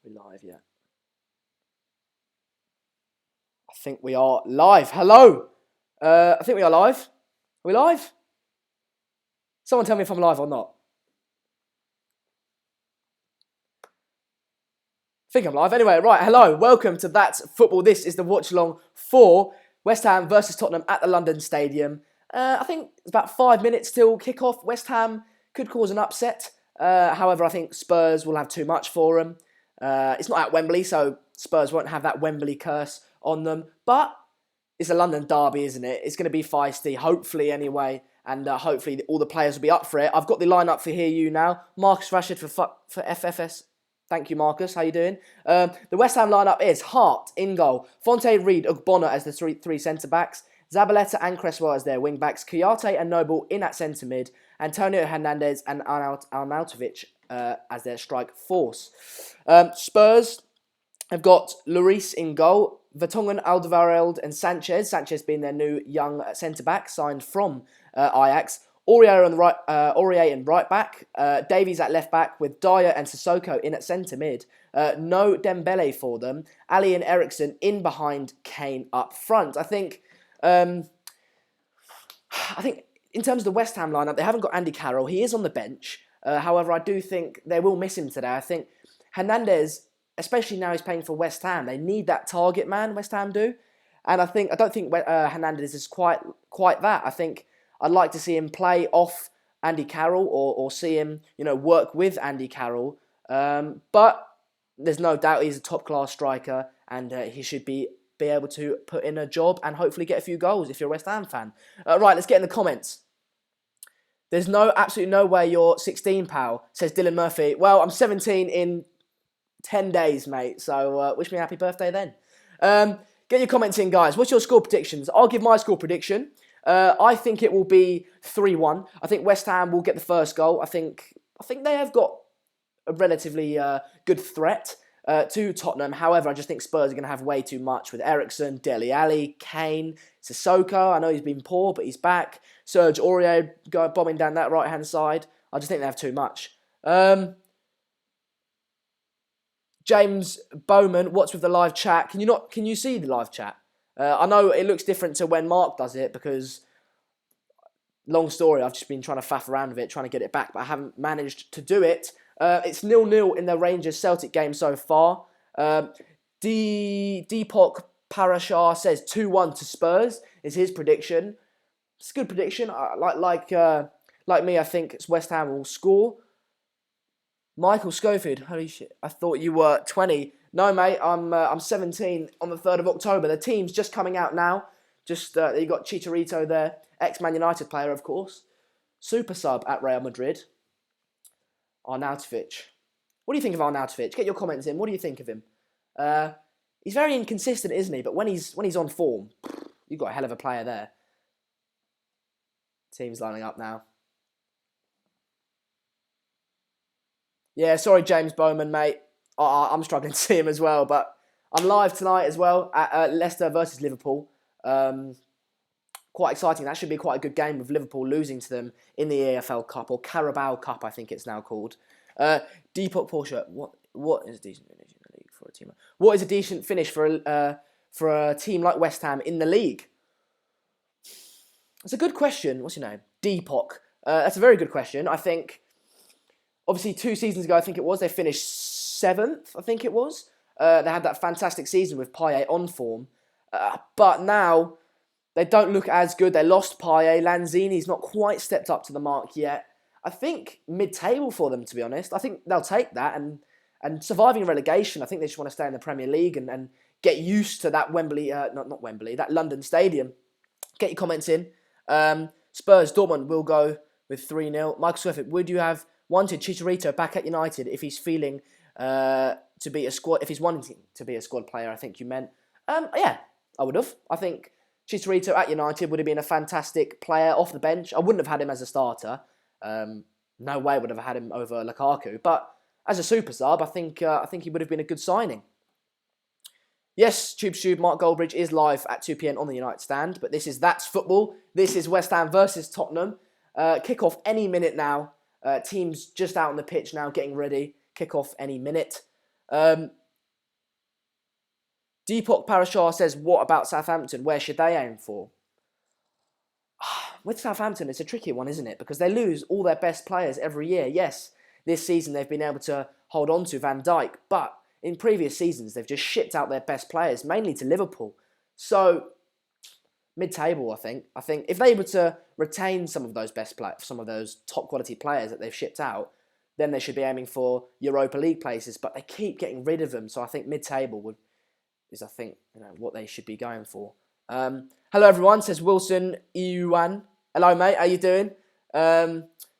We live yet? I think we are live. Hello. I think we are live. Are we live? Someone tell me if I'm live or not. I think I'm live. Anyway, right. Hello. Welcome to That's Football. This is the Watchalong for West Ham versus Tottenham at the London Stadium. I think it's about 5 minutes till kick-off. West Ham could cause an upset. However, I think Spurs will have too much for them. It's not at Wembley, so Spurs won't have that Wembley curse on them. But it's a London derby, isn't it? It's going to be feisty, hopefully anyway. And hopefully all the players will be up for it. I've got the lineup for you now. Marcus Rashford for FFS. Thank you, Marcus. How you doing? The West Ham lineup is Hart in goal, Fonte, Reed, Ugbonna as the three centre-backs, Zabaleta and Cresswell as their wing-backs, Kouyaté and Noble in at centre-mid, Antonio Hernandez and Arnautovic as their strike force. Spurs have got Lloris in goal, Vertonghen, Alderweireld and Sanchez. Sanchez being their new young centre-back signed from Ajax. Aurier on the right, Aurier in right back, Davies at left back with Dyer and Sissoko in at centre mid. No Dembele for them. Ali and Ericsson in behind Kane up front. I think in terms of the West Ham lineup, they haven't got Andy Carroll. He is on the bench. However, I do think they will miss him today. I think Hernandez, especially now he's playing for West Ham, they need that target man. West Ham do, and I don't think Hernandez is quite that. I think I'd like to see him play off Andy Carroll or see him, work with Andy Carroll. But there's no doubt he's a top-class striker and he should be able to put in a job and hopefully get a few goals if you're a West Ham fan. Right, let's get in the comments. There's absolutely no way you're 16, pal, says Dylan Murphy. Well, I'm 17 in 10 days, mate, so wish me a happy birthday then. Get your comments in, guys. What's your score predictions? I'll give my score prediction. I think it will be 3-1. I think West Ham will get the first goal. I think they have got a relatively good threat to Tottenham. However, I just think Spurs are going to have way too much with Ericsson, Dele Alli, Kane, Sissoko. I know he's been poor, but he's back. Serge Aurier bombing down that right-hand side. I just think they have too much. James Bowman, what's with the live chat? Can you see the live chat? I know it looks different to when Mark does it because, long story, I've just been trying to faff around with it, trying to get it back, but I haven't managed to do it. It's 0-0 in the Rangers-Celtic game so far. Deepak Parashar says 2-1 to Spurs is his prediction. It's a good prediction. Like me, I think West Ham will score. Michael Schofield, holy shit, I thought you were 20. No, mate, I'm 17 on the 3rd of October. The team's just coming out now. You got Chicharito there, ex-Man United player, of course. Super sub at Real Madrid. Arnautovic. What do you think of Arnautovic? Get your comments in. What do you think of him? He's very inconsistent, isn't he? But when he's on form, you've got a hell of a player there. Team's lining up now. Yeah, sorry, James Bowman, mate. I'm struggling to see him as well, but I'm live tonight as well at Leicester versus Liverpool. Quite exciting. That should be quite a good game with Liverpool losing to them in the EFL Cup or Carabao Cup, I think it's now called. Deepak Porsche, what is a decent finish in the league for a team? What is a decent finish for a team like West Ham in the league? That's a good question. What's your name? Deepak. That's a very good question. I think, obviously, 2 seasons ago, I think it was, they finished 7th, I think it was. They had that fantastic season with Payet on form. But now, they don't look as good. They lost Payet. Lanzini's not quite stepped up to the mark yet. I think mid-table for them, to be honest. I think they'll take that. And surviving relegation, I think they just want to stay in the Premier League and get used to that Wembley, not Wembley, that London Stadium. Get your comments in. Spurs, Dortmund will go with 3-0. Michael Swift, would you have wanted Chicharito back at United if he's feeling to be a squad, if he's wanting to be a squad player, I think you meant. Yeah, I would have. I think Chicharito at United would have been a fantastic player off the bench. I wouldn't have had him as a starter. No way would have had him over Lukaku. But as a super sub, I think he would have been a good signing. Yes, Tube Mark Goldbridge is live at 2 p.m. on the United stand. But that's football. This is West Ham versus Tottenham. Kick off any minute now. Teams just out on the pitch now, getting ready. Kick off any minute. Deepak Parashar says, what about Southampton? Where should they aim for? With Southampton, it's a tricky one, isn't it? Because they lose all their best players every year. Yes, this season they've been able to hold on to Van Dijk, but in previous seasons they've just shipped out their best players, mainly to Liverpool. So, mid-table, I think. I think if they're able to retain some of those some of those top-quality players that they've shipped out, then they should be aiming for Europa League places. But they keep getting rid of them, so I think mid-table is what they should be going for. Hello everyone, says Wilson Iwan. Hello mate, how you doing?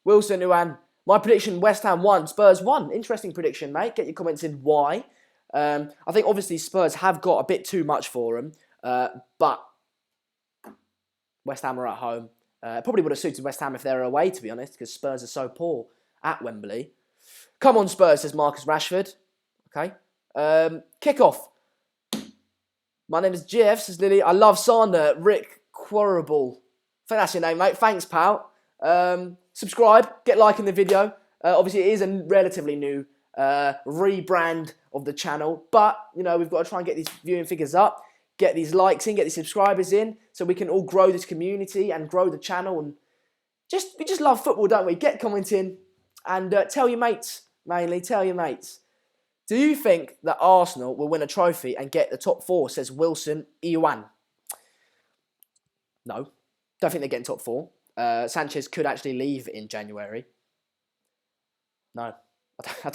Wilson Iwan. My prediction: West Ham 1, Spurs 1. Interesting prediction, mate. Get your comments in. Why? I think obviously Spurs have got a bit too much for them, but West Ham are at home. Probably would have suited West Ham if they were away, to be honest, because Spurs are so poor at Wembley. Come on, Spurs, says Marcus Rashford. Okay. Kick-off. My name is Jeff, says Lily. I love Sander. Rick Quarrable. I think that's your name, mate. Thanks, pal. Subscribe. Get liking the video. Obviously, it is a relatively new rebrand of the channel. But, we've got to try and get these viewing figures up. Get these likes in. Get these subscribers in. So we can all grow this community and grow the channel. And we just love football, don't we? Get commenting. And tell your mates. Mainly, tell your mates. Do you think that Arsenal will win a trophy and get the top 4, says Wilson Iwan? No. Don't think they're getting top 4. Sanchez could actually leave in January. No. I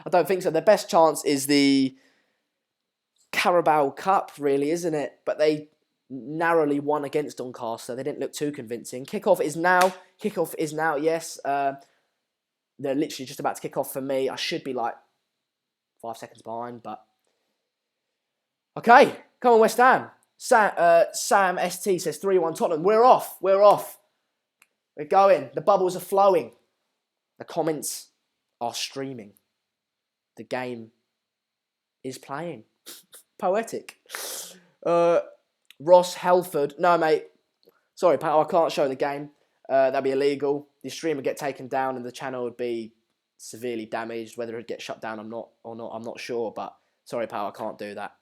don't think so. Their best chance is the Carabao Cup, really, isn't it? But they narrowly won against Doncaster. They didn't look too convincing. Kickoff is now. Kickoff is now, yes. They're literally just about to kick off for me. I should be like 5 seconds behind, but... Okay, come on, West Ham. Sam ST says 3-1 Tottenham. We're off. We're going. The bubbles are flowing. The comments are streaming. The game is playing. Poetic. Ross Helford. No, mate. Sorry, pal, I can't show the game. That'd be illegal. The stream would get taken down and the channel would be severely damaged. Whether it'd get shut down or not, I'm not sure. But sorry, pal, I can't do that.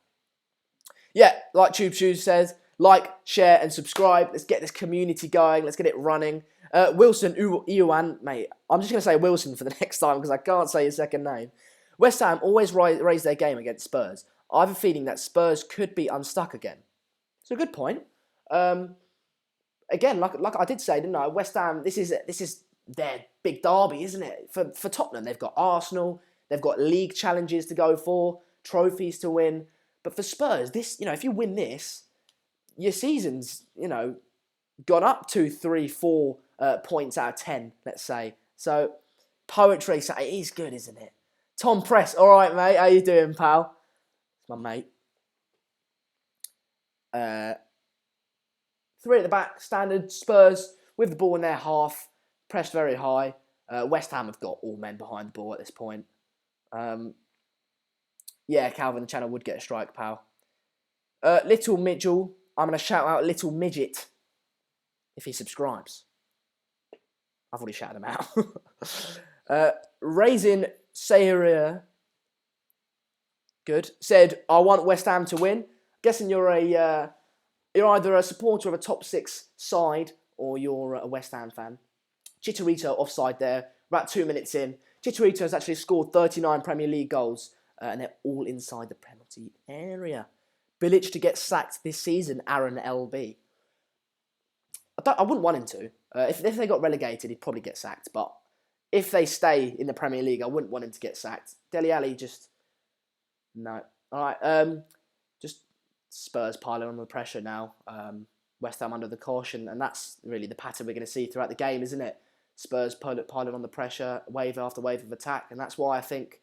Yeah, like Tube Shoes says, like, share, and subscribe. Let's get this community going. Let's get it running. Wilson Iwan, mate. I'm just going to say Wilson for the next time because I can't say his second name. West Ham always raise their game against Spurs. I have a feeling that Spurs could be unstuck again. It's a good point. Again, like I did say, didn't I? West Ham, this is their big derby, isn't it? For Tottenham, they've got Arsenal, they've got league challenges to go for, trophies to win. But for Spurs, this, if you win this, your season's, gone up 2, 3, 4 points out of 10, let's say. So, poetry, so it is good, isn't it? Tom Press, all right, mate. How you doing, pal? It's my mate. 3 at the back, standard. Spurs with the ball in their half, pressed very high. West Ham have got all men behind the ball at this point. Yeah, Calvin, the channel would get a strike, pal. Little Mitchell, I'm going to shout out Little Midget if he subscribes. I've already shouted him out. Raisin Sayria, good, said, I want West Ham to win. Guessing you're either a supporter of a top 6 side or you're a West Ham fan. Chicharito offside there, about 2 minutes in. Chicharito has actually scored 39 Premier League goals, and they're all inside the penalty area. Bilic to get sacked this season, Aaron LB. I wouldn't want him to. If they got relegated, he'd probably get sacked. But if they stay in the Premier League, I wouldn't want him to get sacked. Dele Alli just... No. All right, just Spurs piling on the pressure now. West Ham under the caution, and that's really the pattern we're going to see throughout the game, isn't it? Spurs piling on the pressure, wave after wave of attack, and that's why I think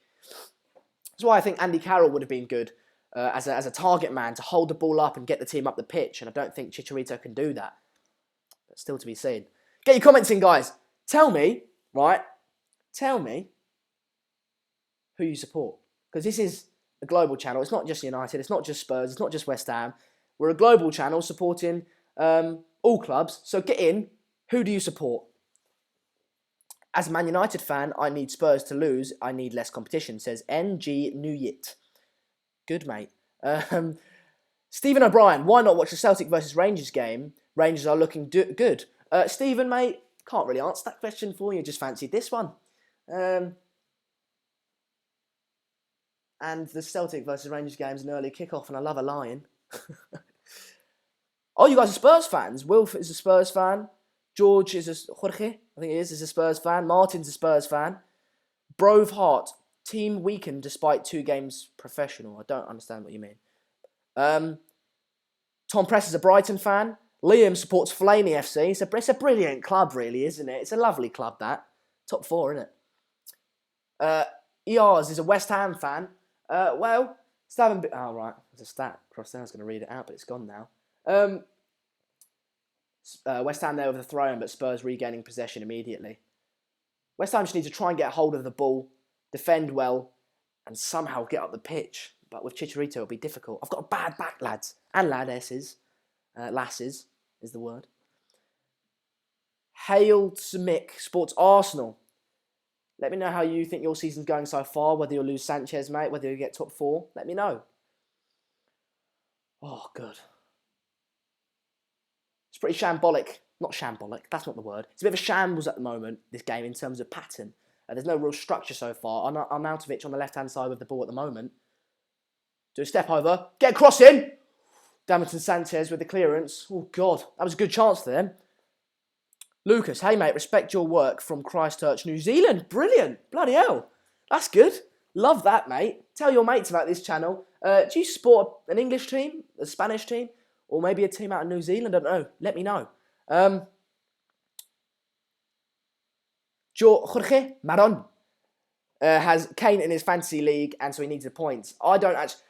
Andy Carroll would have been good as a target man to hold the ball up and get the team up the pitch, and I don't think Chicharito can do that. But still to be seen. Get your comments in, guys. Tell me who you support, because this is a global channel. It's not just United, it's not just Spurs, it's not just West Ham. We're a global channel supporting all clubs. So get in. Who do you support? As a Man United fan, I need Spurs to lose. I need less competition, says NG Nuyit. Good, mate. Stephen O'Brien, why not watch the Celtic versus Rangers game? Rangers are looking good. Stephen, mate, can't really answer that question for you. Just fancied this one. And the Celtic versus Rangers game is an early kickoff, and I love a lion. Oh, you guys are Spurs fans. Wilf is a Spurs fan. George is Jorge, I think he is a Spurs fan. Martin's a Spurs fan. Brove Hart, team weakened despite 2 games professional. I don't understand what you mean. Tom Press is a Brighton fan. Liam supports Fellaini FC. It's a brilliant club, really, isn't it? It's a lovely club, that. Top 4, isn't it? ERs is a West Ham fan. Well, oh, right. There's a stat across there. I was going to read it out, but it's gone now. West Ham there with the throw-in, but Spurs regaining possession immediately. West Ham just need to try and get hold of the ball, defend well, and somehow get up the pitch. But with Chicharito, it'll be difficult. I've got a bad back, lads. And ladesses. Lasses is the word. Hail to Mick, Sports Arsenal. Let me know how you think your season's going so far, whether you'll lose Sanchez, mate, whether you get top 4. Let me know. Oh, good. It's pretty shambolic. Not shambolic, that's not the word. It's a bit of a shambles at the moment, this game, in terms of pattern. There's no real structure so far. Arnautovic on the left-hand side with the ball at the moment. Do a step over. Get a cross in. Davinson Sanchez with the clearance. Oh, God. That was a good chance for them. Lucas, hey, mate, respect your work from Christchurch, New Zealand. Brilliant. Bloody hell. That's good. Love that, mate. Tell your mates about this channel. Do you support an English team, a Spanish team, or maybe a team out of New Zealand? I don't know. Let me know. Jorge Maron has Kane in his fantasy league, and so he needs the points. I don't actually...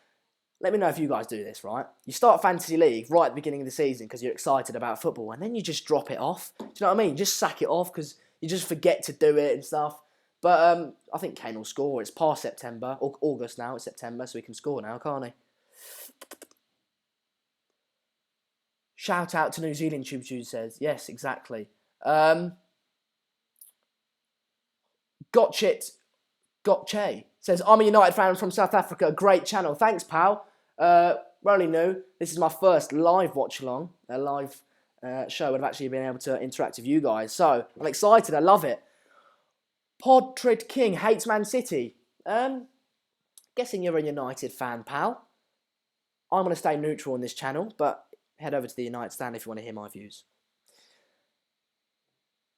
Let me know if you guys do this, right? You start fantasy league right at the beginning of the season because you're excited about football, and then you just drop it off. Do you know what I mean? Just sack it off because you just forget to do it and stuff. But I think Kane will score. It's past September, or August now. It's September, so he can score now, can't he? Shout out to New Zealand, Choo says. Yes, exactly. Gotche says, I'm a United fan from South Africa. Great channel. Thanks, pal. Really new. This is my first live watch-along, a live show. I've actually been able to interact with you guys. So, I'm excited. I love it. Podtrid King hates Man City. Guessing you're a United fan, pal. I'm going to stay neutral on this channel, but head over to the United stand if you want to hear my views.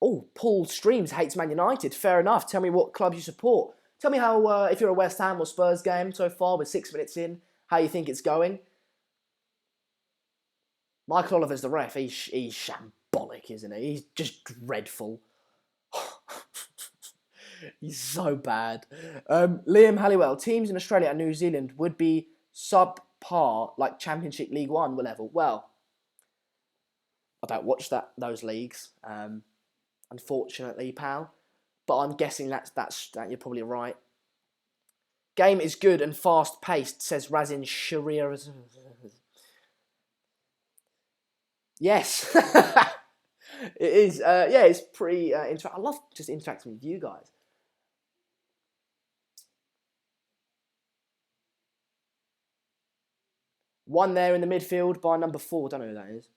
Oh, Paul Streams hates Man United. Fair enough. Tell me what club you support. Tell me how, if you're a West Ham or Spurs game so far, we're 6 minutes in, how you think it's going. Michael Oliver's the ref. He's shambolic, isn't he? He's just dreadful. He's so bad. Liam Halliwell. Teams in Australia and New Zealand would be subpar, like Championship League One level. Well, I don't watch those leagues, unfortunately, pal. But I'm guessing that you're probably right. Game is good and fast-paced, says Razin Sharir. Yes. It is. Yeah, it's pretty interesting. I love just interacting with you guys. One there in the midfield by number 4. Don't know who that is.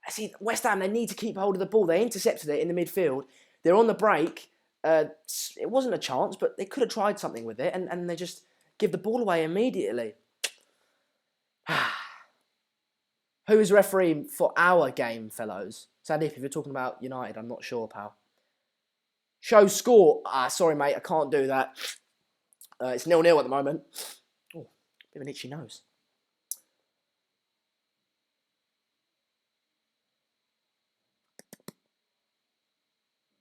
I see, West Ham, they need to keep hold of the ball. They intercepted it in the midfield. They're on the break. It wasn't a chance, but they could have tried something with it, and they just give the ball away immediately. Who is refereeing for our game, fellows? Sandy, if you're talking about United, I'm not sure, pal. Show score. Sorry, mate, I can't do that. It's 0-0 at the moment. Oh, bit of an itchy nose.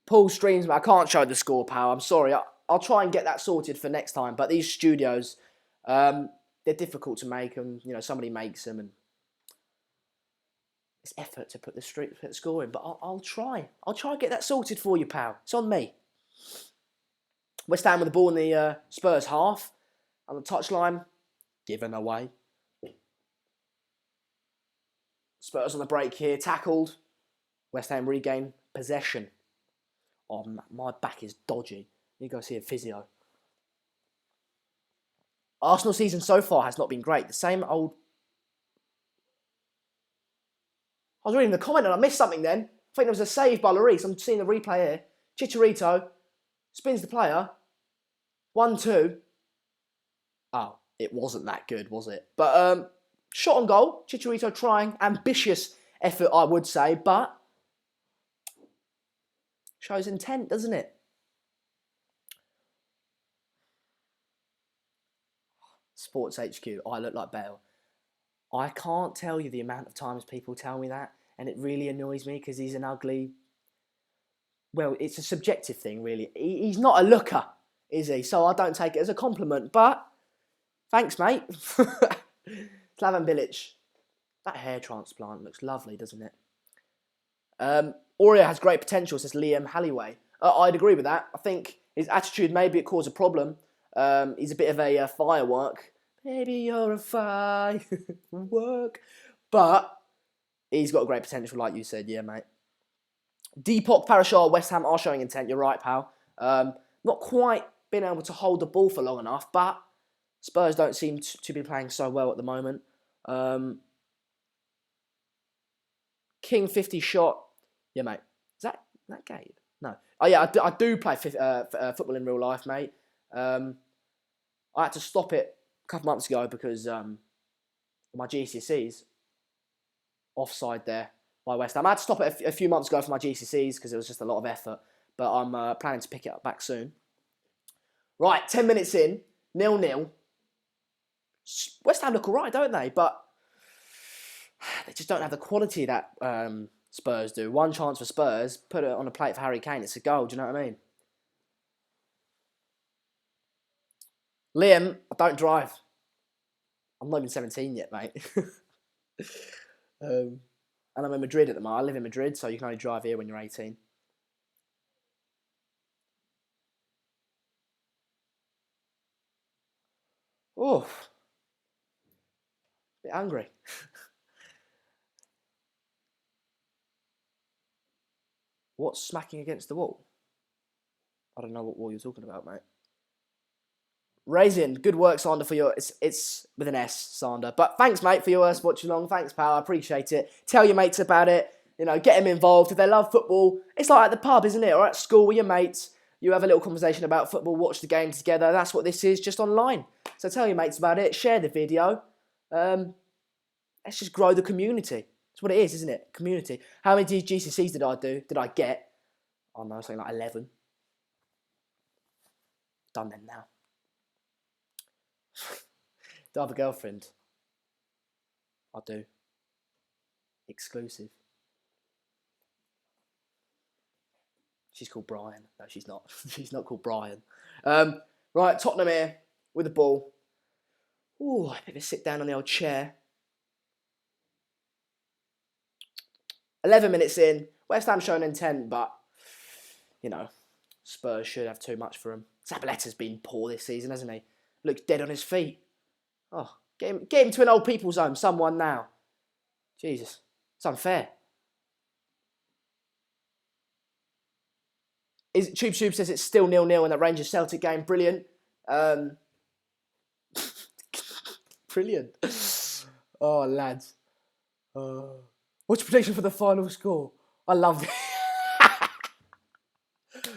Paul streams, I can't show the score, pal. I'm sorry. I'll try and get that sorted for next time. But these studios, they're difficult to make, and somebody makes them, and it's effort to put the score in. But I'll try. I'll try and get that sorted for you, pal. It's on me. West Ham with the ball in the Spurs half, on the touchline, given away. Spurs on the break here, tackled. West Ham regain possession. Oh, my back is dodgy. You go see a physio. Arsenal season so far has not been great. The same old... I was reading the comment and I missed something then. I think there was a save by Lloris. I'm seeing the replay here. Chicharito spins the player. 1-2. Oh, it wasn't that good, was it? But shot on goal. Chicharito trying. Ambitious effort, I would say. But shows intent, doesn't it? Sports HQ. I look like Bale. I can't tell you the amount of times people tell me that. And it really annoys me because he's an ugly... Well, it's a subjective thing, really. He's not a looker, is he? So I don't take it as a compliment. But thanks, mate. Slaven Bilic. That hair transplant looks lovely, doesn't it? Aurier has great potential, says Liam Halliway. I'd agree with that. I think his attitude, maybe it caused a problem. He's a bit of a firework. Maybe you're a firework. But he's got great potential, like you said. Yeah, mate. Deepak Parashar, West Ham are showing intent. You're right, pal. Not quite been able to hold the ball for long enough, but Spurs don't seem to be playing so well at the moment. King 50 shot. Yeah, mate. Is that Gabe? No. Oh, yeah, I do play football in real life, mate. I had to stop it a couple months ago because my GCSEs offside there by West Ham. I had to stop it a few months ago for my GCSEs because it was just a lot of effort. But I'm planning to pick it up back soon. Right, 10 minutes in, 0-0. West Ham look all right, don't they? But they just don't have the quality that Spurs do. One chance for Spurs, put it on a plate for Harry Kane. It's a goal, do you know what I mean? Liam, I don't drive. I'm not even 17 yet, mate. And I'm in Madrid at the moment. I live in Madrid, so you can only drive here when you're 18. Oh, bit hungry. What's smacking against the wall? I don't know what wall you're talking about, mate. Raisin, good work, Sander, for your... It's with an S, Sander. But thanks, mate, for your watch along. Thanks, pal. I appreciate it. Tell your mates about it. You know, get them involved. If they love football, it's like at the pub, isn't it? Or at school with your mates. You have a little conversation about football, watch the game together. That's what this is, just online. So tell your mates about it. Share the video. Let's just grow the community. That's what it is, isn't it? Community. How many GCSEs did I do? Did I get? Oh, no, something like 11. Done them now. Do I have a girlfriend? I do. Exclusive. She's called Brian. No, she's not. She's not called Brian. Right, Tottenham here with the ball. Ooh, I better sit down on the old chair. 11 minutes in. West Ham showing intent, but, you know, Spurs should have too much for him. Zabaleta's been poor this season, hasn't he? Looks dead on his feet. Oh, get him to an old people's home, someone now. Jesus, it's unfair. Tube says it's still 0-0 in that Rangers Celtic game. Brilliant. Brilliant. Oh, lads. What's your prediction for the final score? I love this.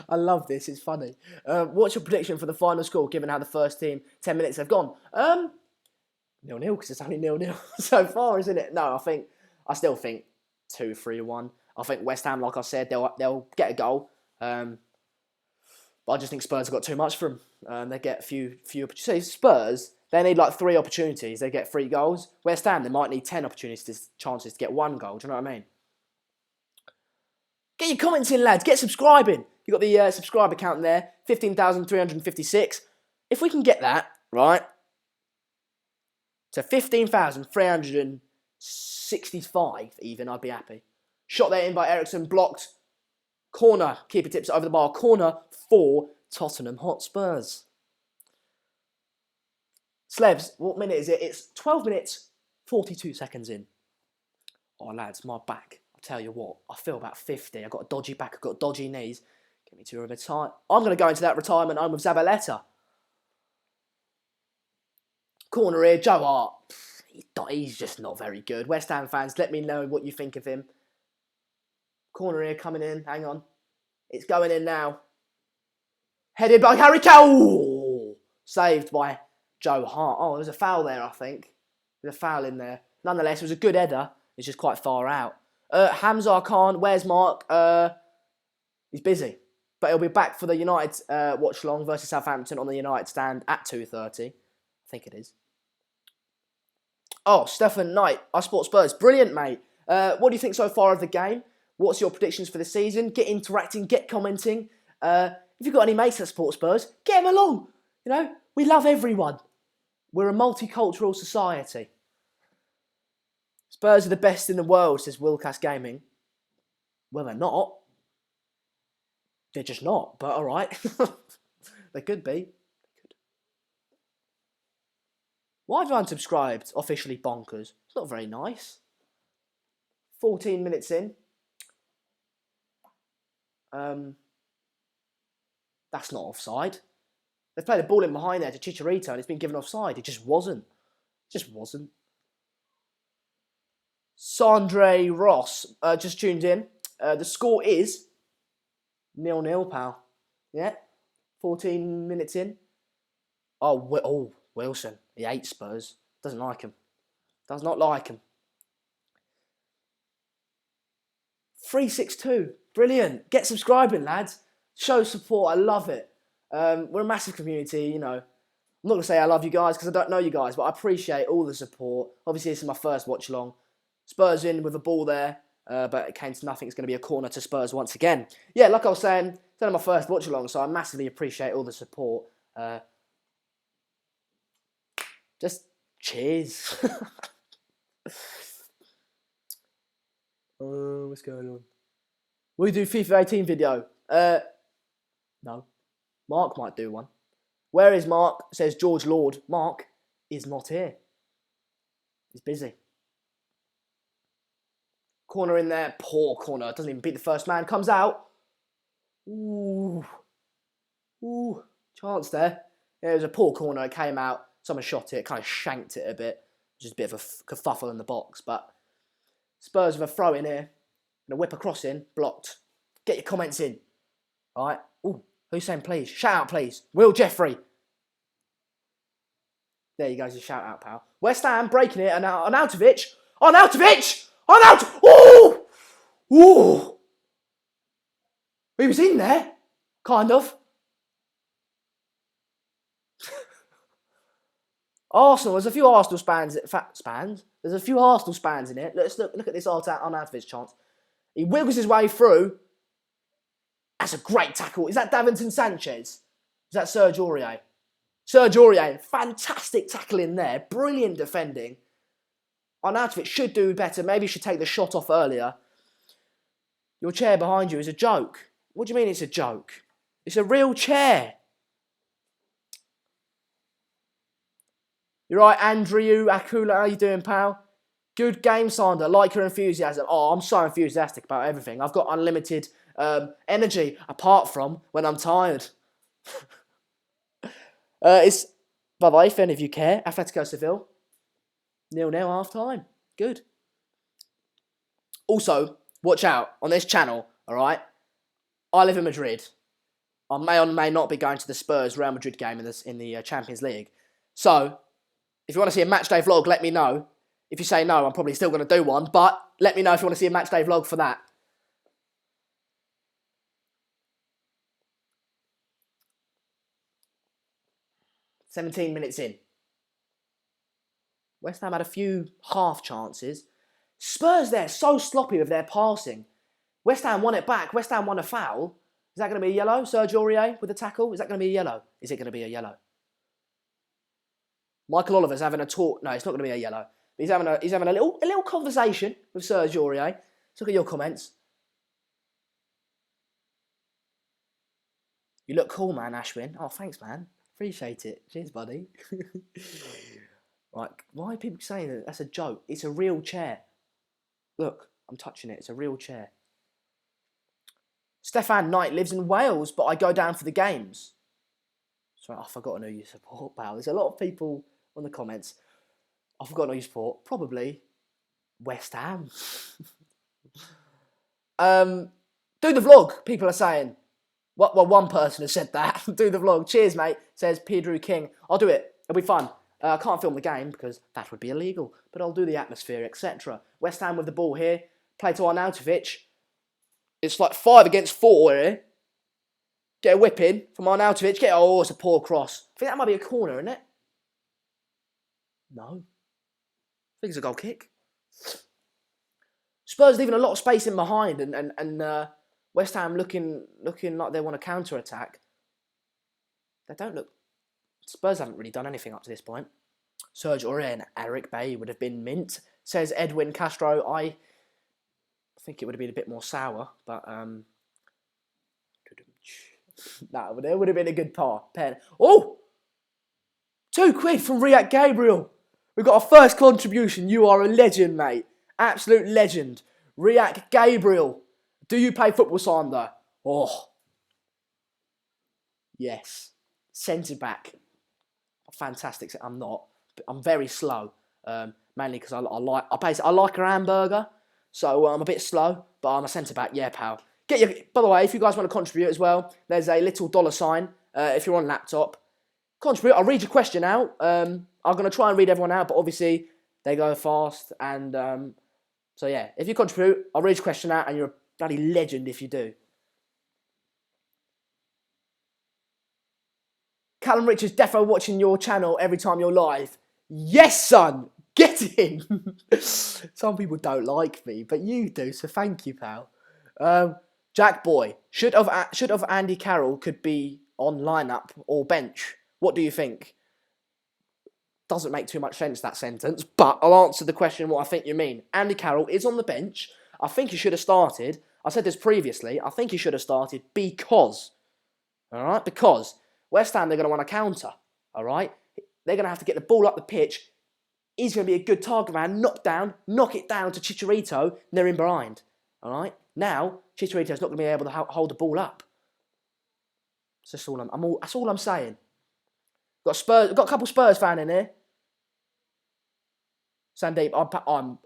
I love this. It's funny. What's your prediction for the final score, given how the first team 10 minutes have gone? 0-0, because it's only 0-0 so far, isn't it? No, I still think 2-3-1. I think West Ham, like I said, they'll get a goal. But I just think Spurs have got too much for them. They get a few opportunities. Spurs, they need like 3 opportunities. They get 3 goals. West Ham, they might need 10 chances to get 1 goal. Do you know what I mean? Get your comments in, lads. Get subscribing. You've got the subscriber count there, 15,356. If we can get that, right, to 15,365 even, I'd be happy. Shot there in by Ericsson, blocked. Corner, keeper tips over the bar. Corner for Tottenham Hotspurs. Slevs, what minute is it? It's 12 minutes, 42 seconds in. Oh, lads, my back. I'll tell you what, I feel about 50. I've got a dodgy back, I've got dodgy knees. Get me to a retire. I'm going to go into that retirement home with Zabaleta. Corner here, Joe Hart. He's just not very good. West Ham fans, let me know what you think of him. Corner here coming in. Hang on. It's going in now. Headed by Harry Kane. Saved by Joe Hart. Oh, there's a foul there, I think. There's a foul in there. Nonetheless, it was a good header. It's just quite far out. Hamza Khan, where's Mark? He's busy. But he'll be back for the United watch-along versus Southampton on the United stand at 2:30. I think it is. Oh, Stefan Knight, I Sport Spurs. Brilliant, mate. What do you think so far of the game? What's your predictions for the season? Get interacting, get commenting. If you've got any mates that support Spurs, get them along. You know, we love everyone. We're a multicultural society. Spurs are the best in the world, says Wilcast Gaming. Well, they're not. They're just not, but all right. They could be. Why have you unsubscribed? Officially bonkers. It's not very nice. 14 minutes in. That's not offside. They've played a ball in behind there to Chicharito and it's been given offside. It just wasn't. It just wasn't. Sandre Ross just tuned in. The score is 0-0, pal. Yeah. 14 minutes in. Oh, Wilson. He hates Spurs. Doesn't like him. Does not like him. 362. Brilliant. Get subscribing, lads. Show support. I love it. We're a massive community, you know. I'm not going to say I love you guys because I don't know you guys, but I appreciate all the support. Obviously, this is my first watch-along. Spurs in with a ball there, but it came to nothing. It's going to be a corner to Spurs once again. Yeah, like I was saying, it's only my first watch-along, so I massively appreciate all the support. Just cheers. Oh, what's going on? Will you do FIFA 18 video? No. Mark might do one. Where is Mark? Says George Lord. Mark is not here. He's busy. Corner in there. Poor corner. Doesn't even beat the first man. Comes out. Ooh. Chance there. Yeah, it was a poor corner. It came out. Someone shot it. Kind of shanked it a bit. Just a bit of a kerfuffle in the box. But Spurs with a throw in here. And a whip across in. Blocked. Get your comments in. All right. Ooh. Who's saying please? Shout out, please. Will Jeffrey. There you go. It's a shout out, pal. West Ham breaking it. And Arnautovic. Arnautovic! Ooh! Ooh! He was in there. Kind of. Arsenal. There's a few Arsenal spans. There's a few Arsenal spans in it. Let's look at this Arnautovic chance. He wiggles his way through. That's a great tackle. Is that Davinson Sanchez? Is that Serge Aurier? Serge Aurier, fantastic tackle in there. Brilliant defending. Arnautovic should do better. Maybe he should take the shot off earlier. Your chair behind you is a joke. What do you mean it's a joke? It's a real chair. You're right, Andrew Akula. How you doing, pal? Good game, Sander. Like your enthusiasm. Oh, I'm so enthusiastic about everything. I've got unlimited energy, apart from when I'm tired. It's, by the way, if any of you care, Atletico Seville, 0-0 half-time. Good. Also, watch out, on this channel, all right, I live in Madrid. I may or may not be going to the Spurs Real Madrid game in the Champions League. So, if you want to see a matchday vlog, let me know. If you say no, I'm probably still going to do one, but let me know if you want to see a matchday vlog for that. "17 minutes in. West Ham had a few half chances. Spurs there, so sloppy with their passing. West Ham won it back. West Ham won a foul. Is that going to be a yellow? Serge Aurier with a tackle? Is that going to be a yellow? Is it going to be a yellow? Michael Oliver's having a talk. No, it's not going to be a yellow. He's having a little conversation with Serge Aurier. Let's look at your comments. You look cool, man, Ashwin. Oh, thanks, man. Appreciate it. Cheers, buddy. Right, why are people saying that? That's a joke. It's a real chair. Look, I'm touching it. It's a real chair. Stefan Knight lives in Wales, but I go down for the games. Sorry, I've forgotten who you support, pal. There's a lot of people on the comments. I've forgotten who you support. Probably West Ham. Do the vlog, people are saying. Well, one person has said that. Do the vlog. Cheers, mate, says Pedro King. I'll do it. It'll be fun. I can't film the game because that would be illegal, but I'll do the atmosphere, etc. West Ham with the ball here. Play to Arnautovic. It's like 5 against 4 here. Get a whip in from Arnautovic. It's a poor cross. I think that might be a corner, isn't it? No. I think it's a goal kick. Spurs leaving a lot of space in behind, and West Ham looking like they want to counter-attack. They don't look... Spurs haven't really done anything up to this point. Serge Aurier and Eric Bay would have been mint, says Edwin Castro. I think it would have been a bit more sour, but no, there would have been a good pen. Oh! £2 from Riyad Gabriel. We've got our first contribution. You are a legend, mate. Absolute legend. Riyad Gabriel. Do you play football, Sander? Oh. Yes. Centre back. Fantastic. I'm not. I'm very slow. Mainly because I like a hamburger. So I'm a bit slow, but I'm a centre back. Yeah, pal. By the way, if you guys want to contribute as well, there's a little $sign if you're on laptop. Contribute. I'll read your question out. I'm going to try and read everyone out, but obviously they go fast. And so yeah, if you contribute, I'll read your question out, and you're a bloody legend if you do. Callum Richards defo watching your channel every time you're live. Yes, son. Get in. Some people don't like me, but you do, so thank you, pal. Jack Boy, should have Andy Carroll could be on lineup or bench. What do you think? Doesn't make too much sense, that sentence, but I'll answer the question what I think you mean. Andy Carroll is on the bench. I think he should have started. I said this previously. I think he should have started because, all right, because West Ham, they're going to want to counter, all right? They're going to have to get the ball up the pitch. He's going to be a good target man, knock it down to Chicharito, and they're in behind, all right? Now, Chicharito's not going to be able to hold the ball up. That's all I'm saying. Got a couple Spurs fan in here. Sandeep,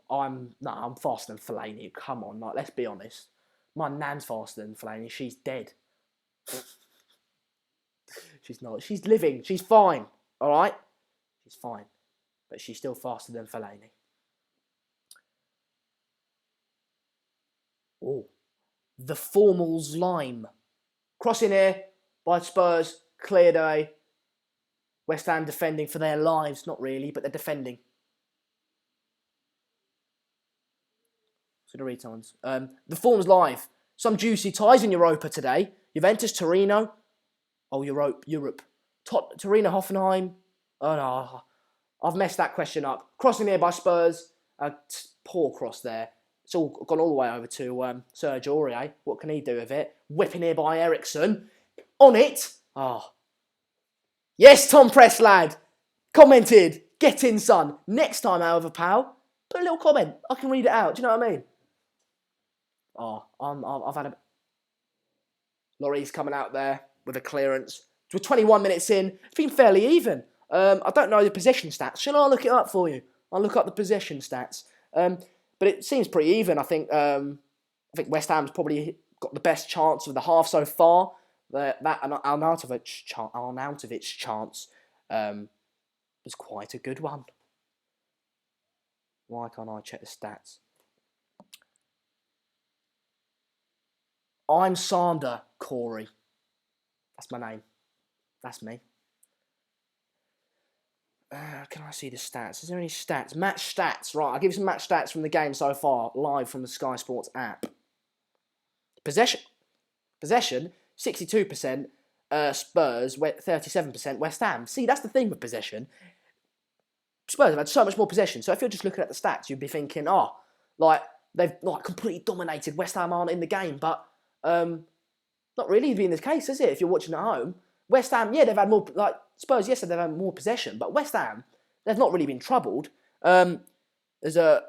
I'm faster than Fellaini. Come on, like, let's be honest. My nan's faster than Fellaini. She's dead. She's not. She's living. She's fine. All right? She's fine. But she's still faster than Fellaini. Oh. The Formals Lime. Crossing here by Spurs. Cleared away. West Ham defending for their lives. Not really, but they're defending. So the returns. The Form's live. Some juicy ties in Europa today. Juventus, Torino. Oh, Europe. Torino, Hoffenheim. Oh, no. I've messed that question up. Crossing here by Spurs. Poor cross there. It's all gone all the way over to Serge Aurier. What can he do with it? Whipping here by Ericsson. On it. Oh. Yes, Tom Press, lad. Commented. Get in, son. Next time, however, pal, put a little comment. I can read it out. Do you know what I mean? Oh, I've had a... Lloris coming out there with a clearance. We're 21 minutes in. It's been fairly even. I don't know the possession stats. Shall I look it up for you? I'll look up the possession stats. But it seems pretty even. I think West Ham's probably got the best chance of the half so far. That Arnautovic chance was quite a good one. Why can't I check the stats? I'm Sander Corey. That's my name. That's me. Can I see the stats? Is there any stats? Match stats. Right, I'll give you some match stats from the game so far, live from the Sky Sports app. Possession, 62%, Spurs, 37%, West Ham. See, that's the thing with possession. Spurs have had so much more possession, so if you're just looking at the stats, you'd be thinking, they've completely dominated, West Ham aren't in the game, but not really being the case, is it, if you're watching at home? West Ham, yeah, they've had more, Spurs, yes, they've had more possession, but West Ham, they've not really been troubled. There's a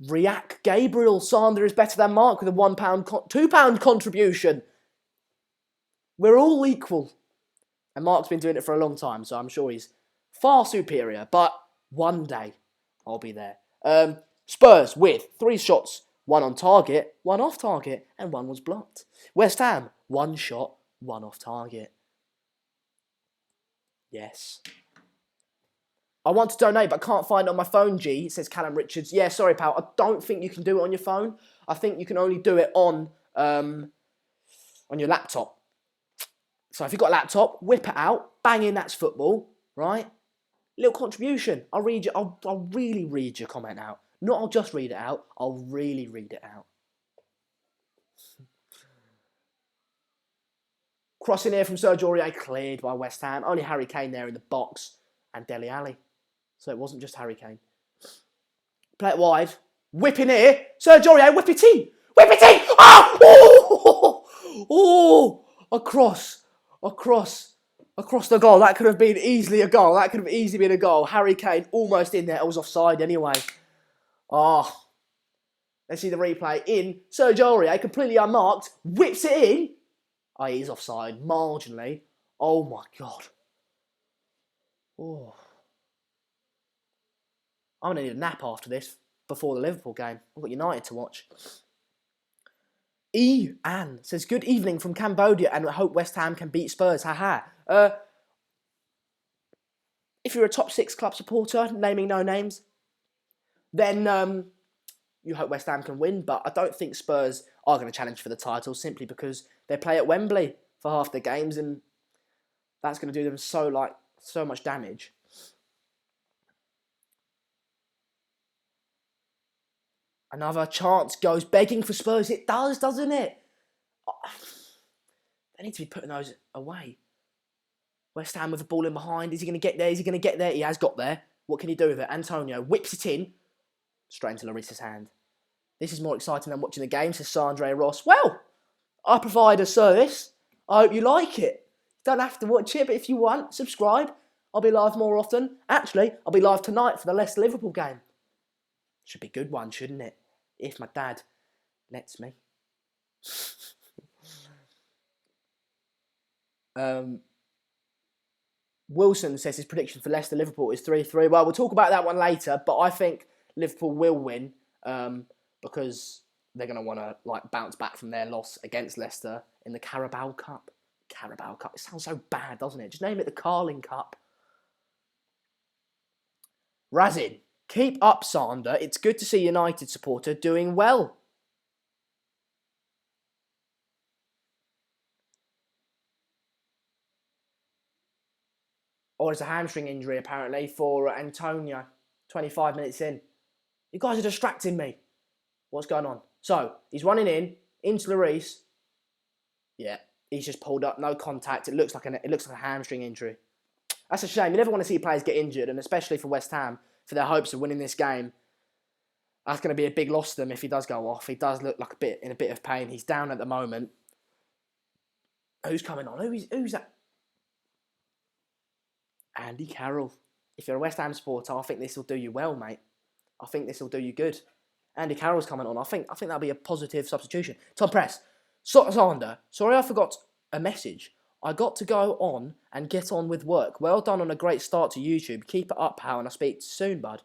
React Gabriel. Sander is better than Mark with a £2 contribution. We're all equal. And Mark's been doing it for a long time, so I'm sure he's far superior. But one day, I'll be there. Spurs with 3 shots, 1 on target, 1 off target, and 1 was blocked. West Ham, 1 shot, 1 off target. Yes. I want to donate, but can't find it on my phone, G, says Callum Richards. Yeah, sorry, pal. I don't think you can do it on your phone. I think you can only do it on your laptop. So if you've got a laptop, whip it out, bang in, that's football, right? Little contribution. I'll really read your comment out. Not I'll just read it out, I'll really read it out. Crossing here from Sergio Aurier, cleared by West Ham. Only Harry Kane there in the box and Dele Alli. So it wasn't just Harry Kane. Play it wide. Whipping here. Sergio Aurier, whip it in. Whip it in. Oh! Oh! Across the goal. That could have been easily a goal. That could have easily been a goal. Harry Kane almost in there. It was offside anyway. Oh. Let's see the replay. In. Sergio Aurier, completely unmarked. Whips it in. Oh, he's offside. Marginally. Oh my God. Oh. I'm going to need a nap after this, before the Liverpool game. I've got United to watch. Anne says, good evening from Cambodia and I hope West Ham can beat Spurs. Haha. If you're a top 6 club supporter, naming no names, then you hope West Ham can win. But I don't think Spurs are going to challenge for the title simply because they play at Wembley for half the games and that's going to do them so much damage. Another chance goes begging for Spurs. It does, doesn't it? They need to be putting those away. West Ham with the ball in behind. Is he going to get there? Is he going to get there? He has got there. What can he do with it? Antonio whips it in. Straight into Larissa's hand. This is more exciting than watching the game, says Sandre Ross. Well, I provide a service. I hope you like it. You don't have to watch it, but if you want, subscribe. I'll be live more often. Actually, I'll be live tonight for the Leicester-Liverpool game. Should be a good one, shouldn't it? If my dad lets me. Wilson says his prediction for Leicester-Liverpool is 3-3. Well, we'll talk about that one later, but I think Liverpool will win because they're going to want to bounce back from their loss against Leicester in the Carabao Cup. Carabao Cup. It sounds so bad, doesn't it? Just name it the Carling Cup. Razin. Keep up, Sander. It's good to see United supporter doing well. Or it's a hamstring injury, apparently, for Antonio. 25 minutes in. You guys are distracting me. What's going on? So, he's running into Lloris. Yeah, he's just pulled up, no contact. It looks like a hamstring injury. That's a shame. You never want to see players get injured, and especially for West Ham, for their hopes of winning this game. That's going to be a big loss to them if he does go off. He does look like in a bit of pain. He's down at the moment. Who's coming on? Who's that? Andy Carroll. If you're a West Ham supporter, I think this will do you well, mate. I think this will do you good. Andy Carroll's coming on. I think that'll be a positive substitution. Tom Press. Sander. Sorry I forgot a message. I got to go on and get on with work. Well done on a great start to YouTube. Keep it up, pal, and I'll speak to you soon, bud.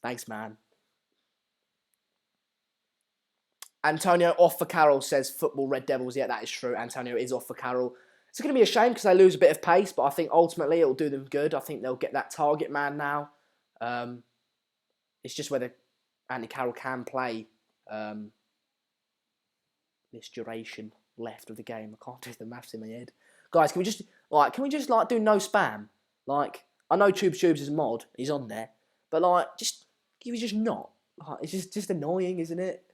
Thanks, man. Antonio off for Carroll, says Football Red Devils. Yeah, that is true. Antonio is off for Carroll. It's going to be a shame because they lose a bit of pace, but I think ultimately it will do them good. I think they'll get that target man now. It's just whether Andy Carroll can play this duration left of the game. I can't do the maths in my head. Guys, can we just do no spam? I know Tubes is a mod, he's on there, but can we just not? It's just annoying, isn't it?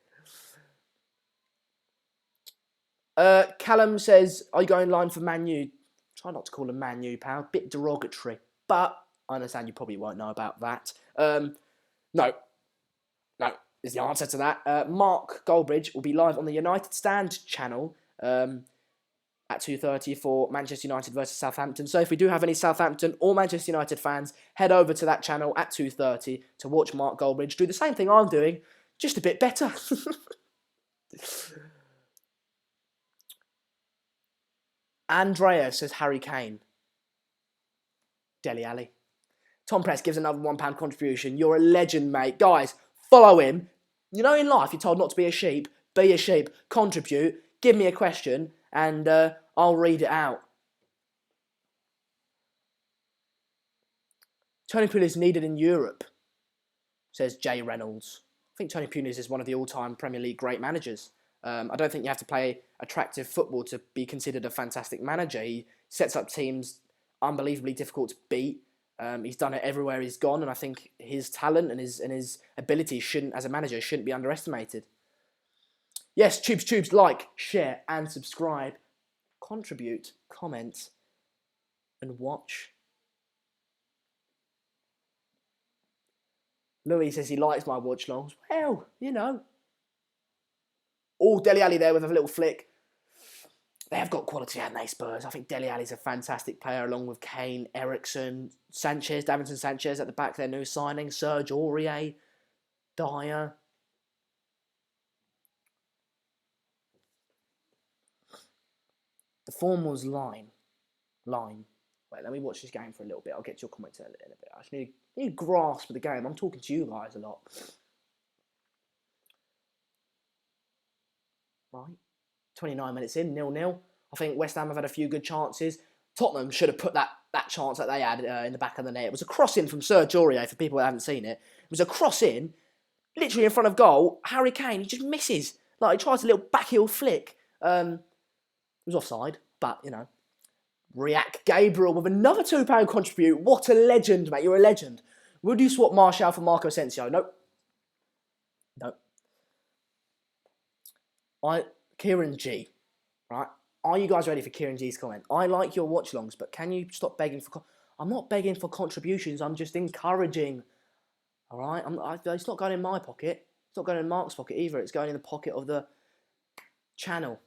Callum says, are you going line for Man U? Try not to call him Man U, pal. Bit derogatory, but I understand you probably won't know about that. No is the answer to that. Mark Goldbridge will be live on the United Stand channel at 2:30 for Manchester United versus Southampton. So if we do have any Southampton or Manchester United fans, head over to that channel at 2:30 to watch Mark Goldbridge do the same thing I'm doing, just a bit better. Andrea says Harry Kane. Dele Alli. Tom Press gives another £1 contribution. You're a legend, mate. Guys, follow him. You know, in life, you're told not to be a sheep. Be a sheep. Contribute. Give me a question, and I'll read it out. Tony Pulis is needed in Europe, says Jay Reynolds. I think Tony Pulis is one of the all-time Premier League great managers. I don't think you have to play attractive football to be considered a fantastic manager. He sets up teams unbelievably difficult to beat. He's done it everywhere he's gone, and I think his talent and his ability as a manager shouldn't be underestimated. Yes, tubes, like, share, and subscribe. Contribute, comment, and watch. Louis says he likes my watch-longs. Well, you know. Oh, Dele Alli there with a little flick. They have got quality, haven't they, Spurs? I think Dele Alli's a fantastic player, along with Kane, Eriksen, Sanchez, Davinson Sanchez at the back, their new signing, Serge Aurier, Dyer. The form was line. Wait, let me watch this game for a little bit. I'll get to your comments in a bit. I just need a grasp of the game. I'm talking to you guys a lot. Right. 29 minutes in, 0-0. I think West Ham have had a few good chances. Tottenham should have put that chance that they had in the back of the net. It was a cross-in from Serge Aurier, for people that haven't seen it. It was a cross-in, literally in front of goal. Harry Kane, he just misses. Like, he tries a little backheel flick. It was offside, but, you know. React Gabriel with another £2 contribute. What a legend, mate. You're a legend. Would you swap Martial for Marco Asensio? Nope. Kieran G, right? Are you guys ready for Kieran G's comment? I like your watch-longs, but can you stop begging for... I'm not begging for contributions. I'm just encouraging. All right? It's not going in my pocket. It's not going in Mark's pocket either. It's going in the pocket of the channel.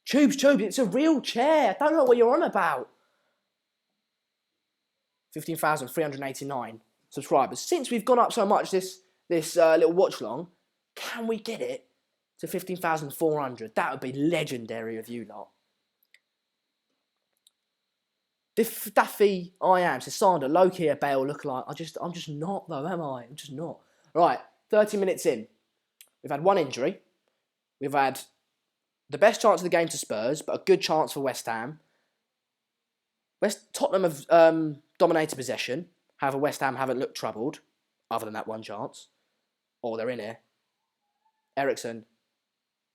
Tubes, it's a real chair. I don't know what you're on about. 15,389 subscribers. Since we've gone up so much this little watch long, can we get it to 15,400? That would be legendary of you lot. Daffy I am, says Sander, low-key a Bale lookalike. I'm just not though, am I? I'm just not. Right, 30 minutes in. We've had one injury. We've had the best chance of the game to Spurs, but a good chance for West Ham. Tottenham have dominated possession. However, West Ham haven't looked troubled, other than that one chance. Oh, they're in here. Eriksen.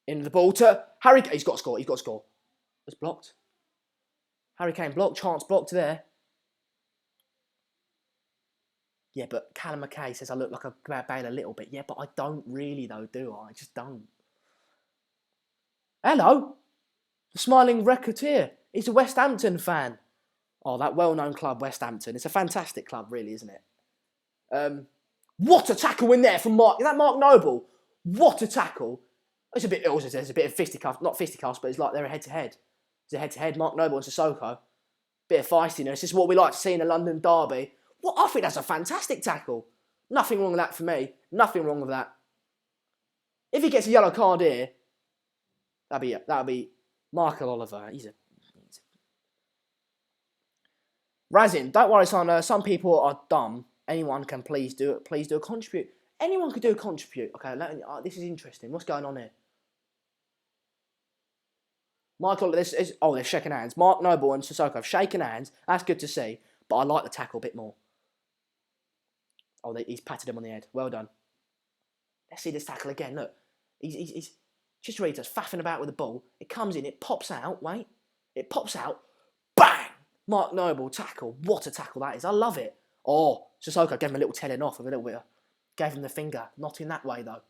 In the ball to Harry Kane. He's got to score. It's blocked. Harry Kane blocked. Chance blocked there. Yeah, but Callum McKay says I look like a Bale a little bit. Yeah, but I don't really, though, do I? I just don't. Hello. The smiling racketeer. He's a West Hampton fan. Oh, that well-known club, West Hampton. It's a fantastic club, really, isn't it? What a tackle in there from Mark. Is that Mark Noble? What a tackle. There's a bit of fisticuffs. Not fisticuffs, but it's like they're a head-to-head. It's a head-to-head. Mark Noble and Sissoko. Bit of feistiness. This is what we like to see in a London derby. What? I think that's a fantastic tackle. Nothing wrong with that for me. Nothing wrong with that. If he gets a yellow card here, that'll be Michael Oliver. Razin, don't worry, son. Some people are dumb. Anyone can please do it. Please do a contribute. Anyone could do a contribute. Okay, this is interesting. What's going on here? Michael, they're shaking hands. Mark Noble and Sissoko have shaken hands. That's good to see. But I like the tackle a bit more. Oh, he's patted him on the head. Well done. Let's see this tackle again. Look, he's just ready to faffing about with the ball. It comes in. It pops out. Wait, it pops out. Bang! Mark Noble tackle. What a tackle that is. I love it. Oh, Sissoko gave him a little telling off of a little bit. Gave him the finger. Not in that way though.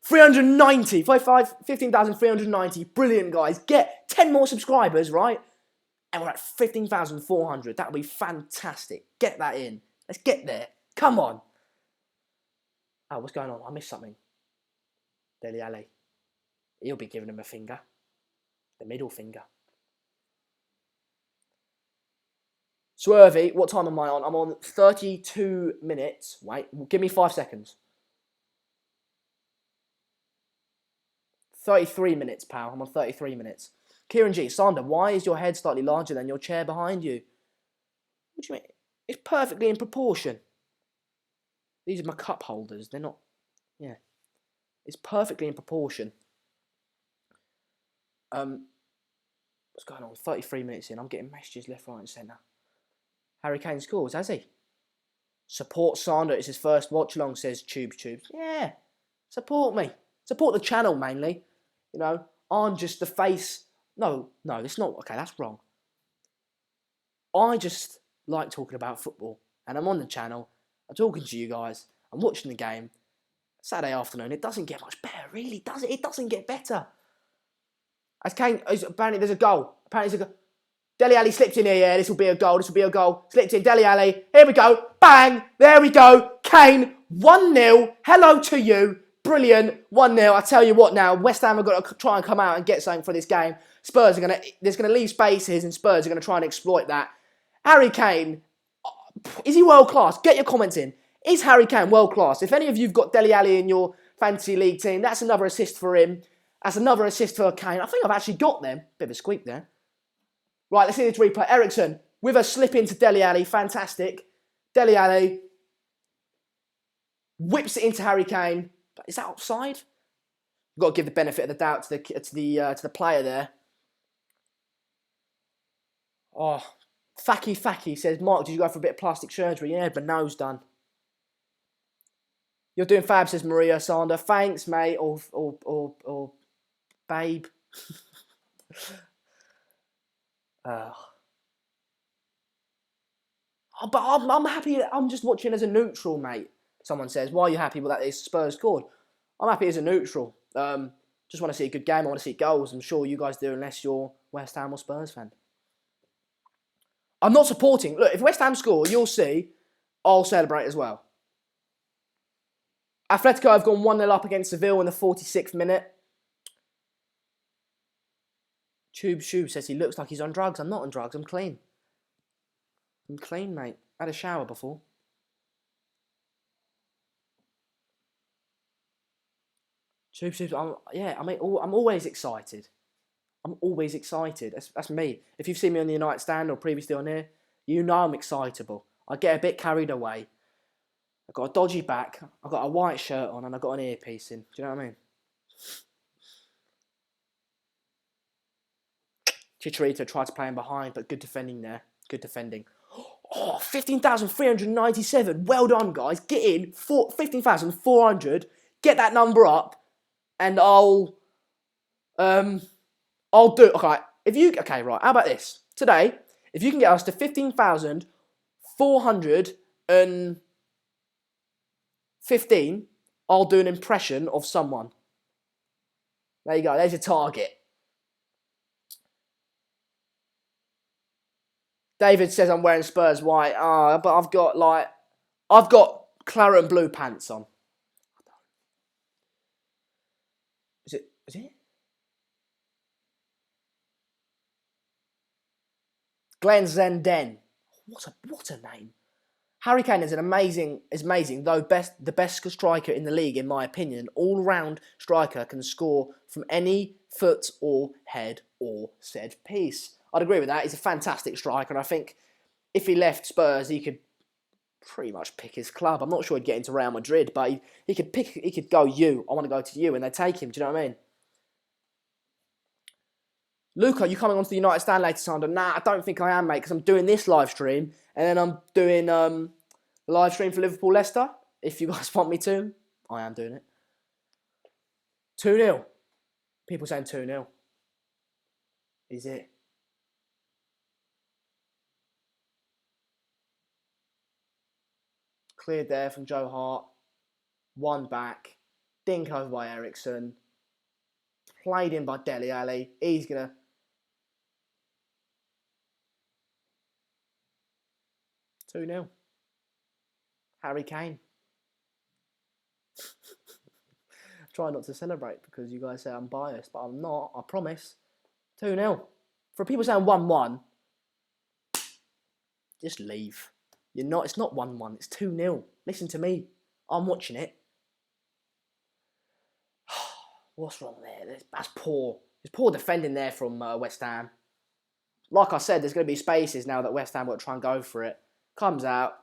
$390, 15,390. Brilliant, guys. Get 10 more subscribers, right? And we're at 15,400. That would be fantastic. Get that in. Let's get there. Come on. Oh, what's going on? I missed something. Dele Alli. He'll be giving him a finger. The middle finger. Swervy, what time am I on? I'm on 32 minutes. Wait, give me 5 seconds. 33 minutes, pal. I'm on 33 minutes. Kieran G. Sander, why is your head slightly larger than your chair behind you? What do you mean? It's perfectly in proportion. These are my cup holders. They're not... Yeah. It's perfectly in proportion. What's going on? 33 minutes in. I'm getting messages left, right and centre. Harry Kane scores, has he? Support Sander. It's his first watch-along, says Tubes. Yeah. Support me. Support the channel, mainly. You know, I'm just the face... No, it's not... Okay, that's wrong. I just like talking about football. And I'm on the channel. I'm talking to you guys. I'm watching the game. Saturday afternoon. It doesn't get much better, really, does it? It doesn't get better. As Kane... Apparently, there's a goal. Apparently, there's a goal. Dele Alli slipped in here, yeah, this will be a goal, Slipped in, Dele Alli, here we go, bang, there we go, Kane, 1-0, hello to you, brilliant, 1-0, I tell you what now, West Ham have got to try and come out and get something for this game. Spurs are there's going to leave spaces and Spurs are going to try and exploit that. Harry Kane, is he world class? Get your comments in. Is Harry Kane world class? If any of you've got Dele Alli in your fantasy league team, that's another assist for him, that's another assist for Kane. I think I've actually got them, bit of a squeak there. Right, let's see this replay. Ericsson with a slip into Dele Alli. Fantastic. Dele Alli whips it into Harry Kane. Is that offside? You've got to give the benefit of the doubt to the player there. Oh, Faki says, Mark, did you go for a bit of plastic surgery? Yeah, but nose done. You're doing fab, says Maria Sander. Thanks, mate, or babe. But I'm happy. I'm just watching as a neutral, mate. Someone says, why are you happy with that Spurs scored? I'm happy as a neutral. Just want to see a good game. I want to see goals. I'm sure you guys do, unless you're West Ham or Spurs fan. I'm not supporting. Look, if West Ham score, you'll see, I'll celebrate as well. Atletico have gone 1-0 up against Seville in the 46th minute. Tube says he looks like he's on drugs. I'm not on drugs. I'm clean. I'm clean, mate. I had a shower before. Tube, I'm always excited. I'm always excited. That's me. If you've seen me on the United Stand or previously on here, you know I'm excitable. I get a bit carried away. I've got a dodgy back. I've got a white shirt on and I've got an earpiece in. Do you know what I mean? Chicharito tried to play him behind, but good defending there. Good defending. Oh, 15,397. Well done, guys. Get in. 15,400. Get that number up. And I'll do... Okay, right. How about this? Today, if you can get us to 15,415, I'll do an impression of someone. There you go. There's your target. David says I'm wearing Spurs white. But I've got claret and blue pants on. Is it? Glenn Zenden. What a name. Harry Kane is amazing, though the best striker in the league, in my opinion. All-round striker, can score from any foot or head or set piece. I'd agree with that. He's a fantastic striker, and I think if he left Spurs, he could pretty much pick his club. I'm not sure he'd get into Real Madrid, but he could go I want to go to you, and they take him. Do you know what I mean? Luca, you coming onto the United Stand later, Sander? Nah, I don't think I am, mate, because I'm doing this live stream, and then I'm doing the live stream for Liverpool-Leicester. If you guys want me to, I am doing it. 2-0. People saying 2-0. Is it? Cleared there from Joe Hart. One back. Dink over by Ericsson. Played in by Dele Alli. He's going to... 2-0. Harry Kane. Try not to celebrate because you guys say I'm biased, but I'm not. I promise. 2-0. For people saying 1-1, just leave. You're not. It's not 1-1. It's 2-0. Listen to me. I'm watching it. What's wrong there? That's poor. There's poor defending there from West Ham. Like I said, there's going to be spaces now that West Ham will try and go for it. Comes out.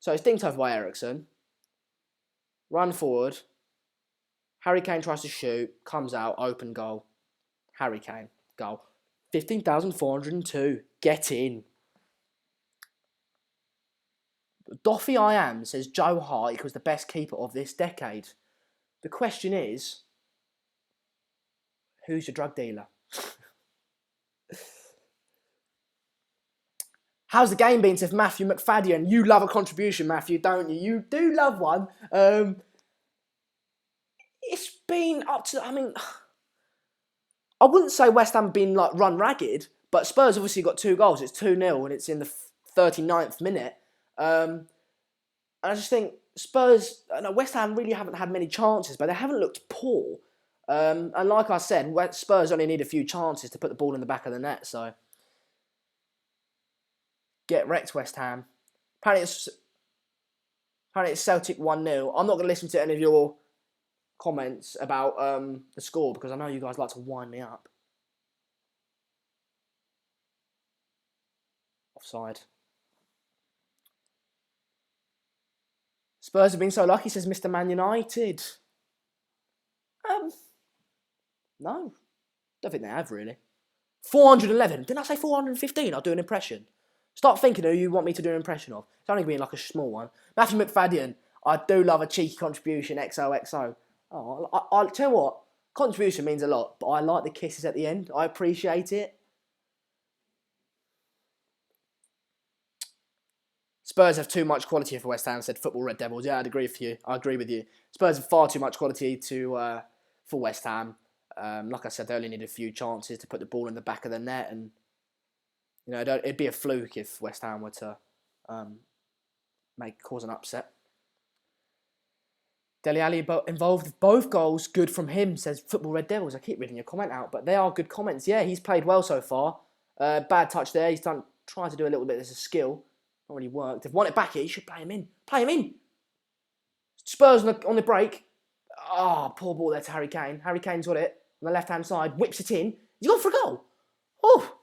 So it's dinked over by Ericsson. Run forward. Harry Kane tries to shoot. Comes out. Open goal. Harry Kane. Goal. 15,402. Get in. Doffy I Am says Joe Hart was the best keeper of this decade. The question is, who's your drug dealer? How's the game been, says Matthew McFadden? You love a contribution, Matthew, don't you? You do love one. It's been up to, I wouldn't say West Ham have been like run ragged, but Spurs obviously got 2 goals. It's 2-0 and it's in the 39th minute. And I just think Spurs, West Ham really haven't had many chances, but they haven't looked poor. And like I said, Spurs only need a few chances to put the ball in the back of the net, so get wrecked, West Ham. Apparently it's Celtic 1-0. I'm not going to listen to any of your comments about the score because I know you guys like to wind me up. Offside. Spurs have been so lucky, says Mr. Man United. No. Don't think they have, really. 411. Didn't I say 415? I'll do an impression. Start thinking who you want me to do an impression of. It's only been like a small one. Matthew McFadden. I do love a cheeky contribution. XOXO. Oh, I'll tell you what. Contribution means a lot, but I like the kisses at the end. I appreciate it. Spurs have too much quality for West Ham, said Football Red Devils. Yeah, I'd agree with you. I agree with you. Spurs have far too much quality for West Ham. Like I said, they only need a few chances to put the ball in the back of the net, and it'd be a fluke if West Ham were to cause an upset. Dele Alli involved with both goals. Good from him, says Football Red Devils. I keep reading your comment out, but they are good comments. Yeah, he's played well so far. Bad touch there. He's tried to do a little bit as a skill. Not really worked. If he won it back here, you should play him in. Play him in. Spurs on the break. Oh, poor ball there to Harry Kane. Harry Kane's got it on the left-hand side. Whips it in. He's gone for a goal. Oh.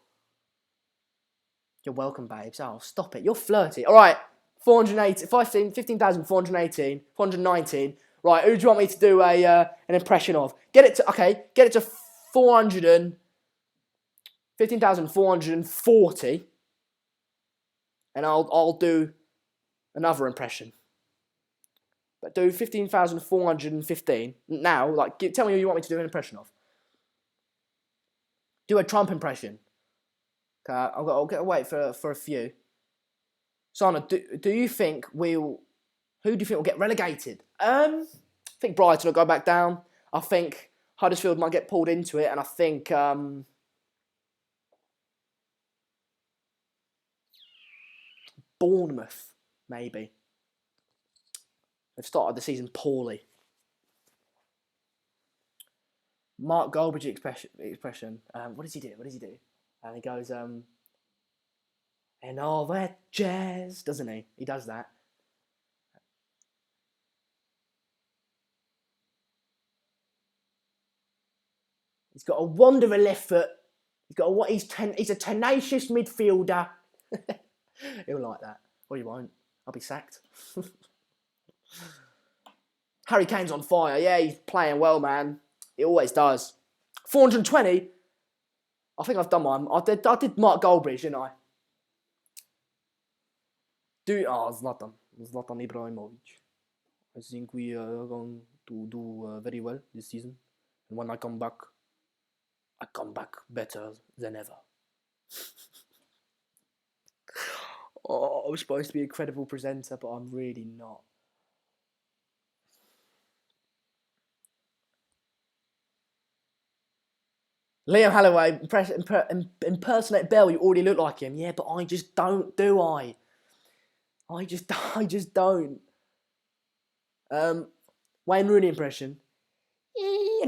You're welcome, babes. Oh, stop it. You're flirty. All right. 15,418. 419. Right, who do you want me to do an impression of? Get it to 15,440. And I'll do another impression. But do 15,415 now. Tell me who you want me to do an impression of. Do a Trump impression. Okay, I'll get wait for a few. Sana, do you think who do you think will get relegated? I think Brighton will go back down. I think Huddersfield might get pulled into it, and I think Bournemouth, maybe. They've started the season poorly. Mark Goldbridge expression. What does he do? And he goes, and all that jazz, doesn't he? He does that. He's got a wanderer left foot. He's a tenacious midfielder. He'll like that. Or he won't. I'll be sacked. Harry Kane's on fire. Yeah, he's playing well, man. He always does. 420. I think I've done mine. I did Mark Goldbridge, didn't I? Zlatan Ibrahimovic. I think we are going to do very well this season. And when I come back better than ever. I was supposed to be a credible presenter, but I'm really not. Liam Holloway, impersonate Bell, you already look like him. Yeah, but I just don't, do I? I just don't. Wayne Rooney impression. I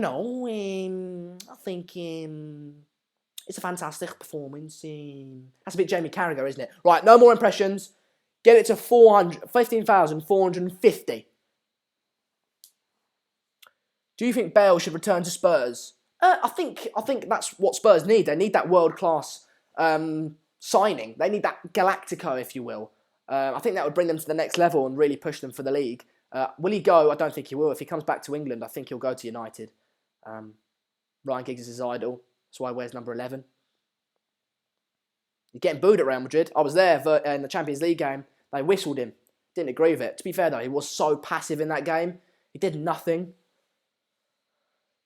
think it's a fantastic performance. That's a bit Jamie Carragher, isn't it? Right, no more impressions. Get it to 15,450. Do you think Bale should return to Spurs? I think that's what Spurs need. They need that world-class signing. They need that Galactico, if you will. I think that would bring them to the next level and really push them for the league. Will he go? I don't think he will. If he comes back to England, I think he'll go to United. Ryan Giggs is his idol. That's why he wears number 11. He's getting booed at Real Madrid. I was there in the Champions League game. They whistled him. Didn't agree with it. To be fair, though, he was so passive in that game. He did nothing.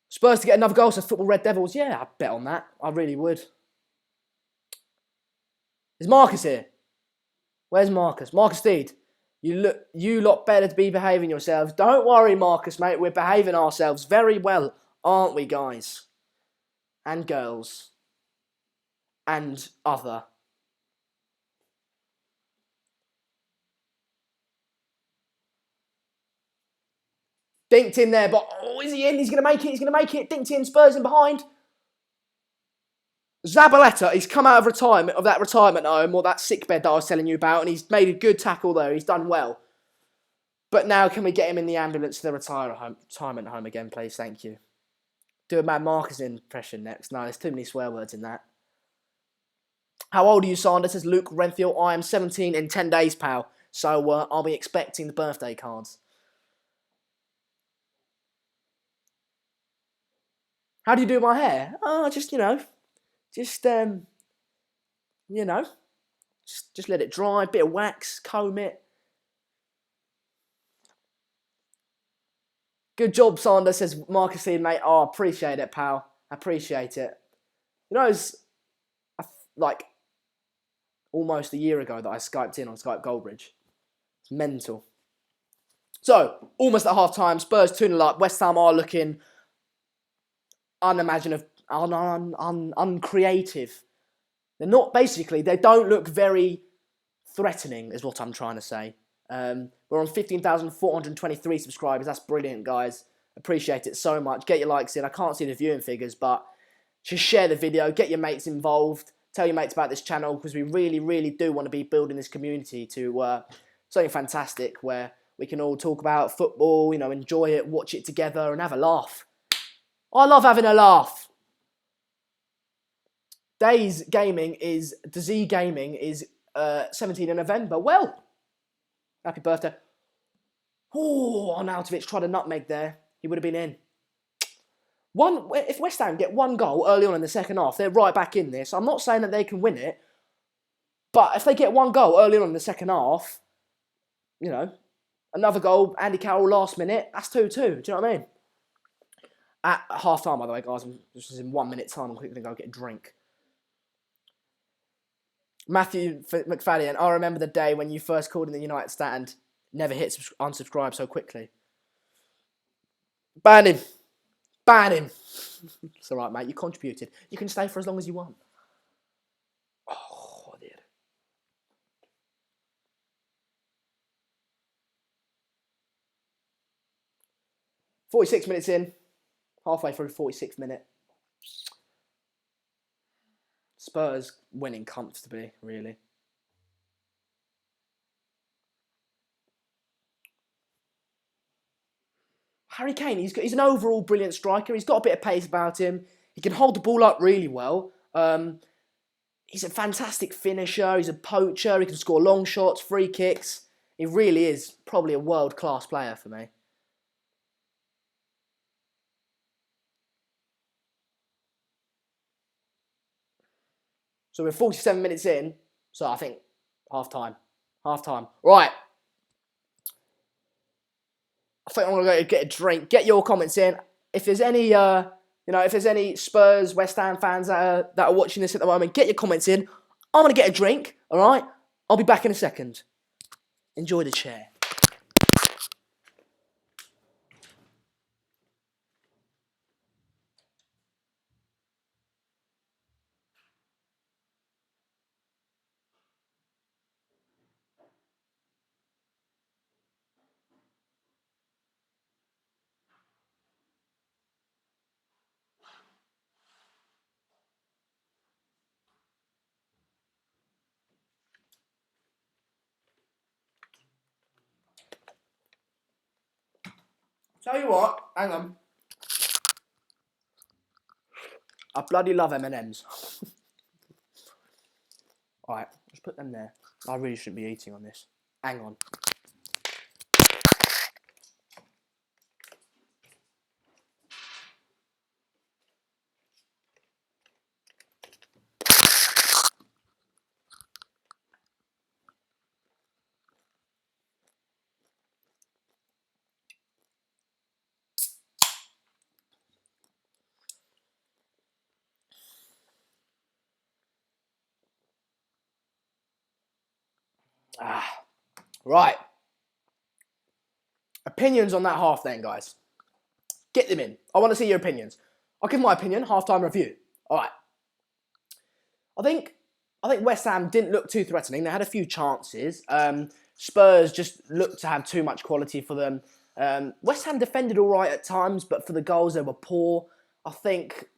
Spurs to get another goal, so Football Red Devils. Yeah, I'd bet on that. I really would. Is Marcus here? Where's Marcus? Marcus Steed. You lot better to be behaving yourselves. Don't worry, Marcus, mate. We're behaving ourselves very well, aren't we, guys? And girls. And other. Dinked in there, but is he in? He's going to make it. He's going to make it. Dinked in. Spurs in behind. Zabaleta, he's come out of that retirement home, or that sick bed that I was telling you about, and he's made a good tackle there. He's done well. But now, can we get him in the ambulance to the retirement home again, please? Thank you. Do a Mad Marcus impression next. No, there's too many swear words in that. How old are you, Sander? Says Luke Renfield. I am 17 in 10 days, pal. So I'll be expecting the birthday cards. How do you do my hair? Oh, just let it dry, bit of wax, comb it. Good job, Sander, says Marcus here, mate. Oh, appreciate it, pal. Appreciate it. You know, it's like almost a year ago that I Skyped in on Skype Goldbridge. It's mental. So, almost at half-time, Spurs 2-0 up. West Ham are looking unimaginative, uncreative. They're not, basically, they don't look very threatening, is what I'm trying to say. We're on 15,423 subscribers. That's brilliant, guys. Appreciate it so much. Get your likes in. I can't see the viewing figures, but just share the video. Get your mates involved. Tell your mates about this channel, because we really, really do want to be building this community to something fantastic where we can all talk about football, enjoy it, watch it together, and have a laugh. I love having a laugh. Z Gaming is 17th of November. Well, happy birthday. Oh, Arnautovic tried a nutmeg there. He would have been in. If West Ham get one goal early on in the second half, they're right back in this. I'm not saying that they can win it, but if they get one goal early on in the second half, another goal, Andy Carroll last minute, that's 2-2. Do you know what I mean? At half time, by the way, guys, this is in 1 minute time. I'm quickly going to go get a drink. Matthew McFadden, I remember the day when you first called in the United stand. Never hit unsubscribe so quickly. Ban him. Ban him. It's alright, mate. You contributed. You can stay for as long as you want. Oh, I did. .46 minutes in. Halfway through 46th minute. Spurs winning comfortably, really. Harry Kane, he's an overall brilliant striker. He's got a bit of pace about him. He can hold the ball up really well. He's a fantastic finisher. He's a poacher. He can score long shots, free kicks. He really is probably a world-class player for me. So we're 47 minutes in. So I think half-time. Half-time. Right. I think I'm going to go get a drink. Get your comments in. If there's any, if there's any Spurs, West Ham fans that are watching this at the moment, get your comments in. I'm going to get a drink, all right? I'll be back in a second. Enjoy the chair. Tell you what, hang on. I bloody love M&Ms. Alright, just put them there. I really shouldn't be eating on this. Hang on. Right. Opinions on that half then, guys. Get them in. I want to see your opinions. I'll give my opinion, half-time review. Alright. I think West Ham didn't look too threatening. They had a few chances. Spurs just looked to have too much quality for them. West Ham defended all right at times, but for the goals, they were poor. I think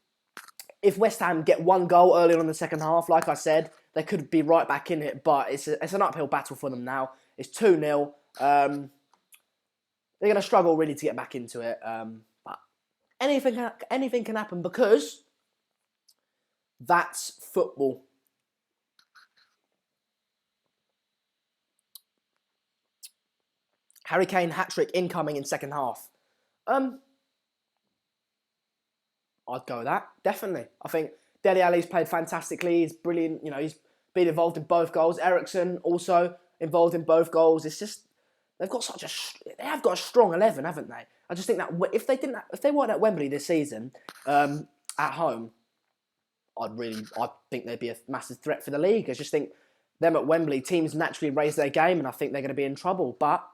if West Ham get one goal early on in the second half, like I said, they could be right back in it, but it's an uphill battle for them now. It's 2-0. They're going to struggle really to get back into it. But anything can happen because that's football. Harry Kane hat-trick incoming in second half. I'd go with that, definitely. I think Dele Alli's played fantastically. He's brilliant. You know, he's been involved in both goals. Eriksen also involved in both goals. It's just they have got a strong 11, haven't they? I just think that if they weren't at Wembley this season, at home, I think they'd be a massive threat for the league. I just think them at Wembley, teams naturally raise their game, and I think they're going to be in trouble. But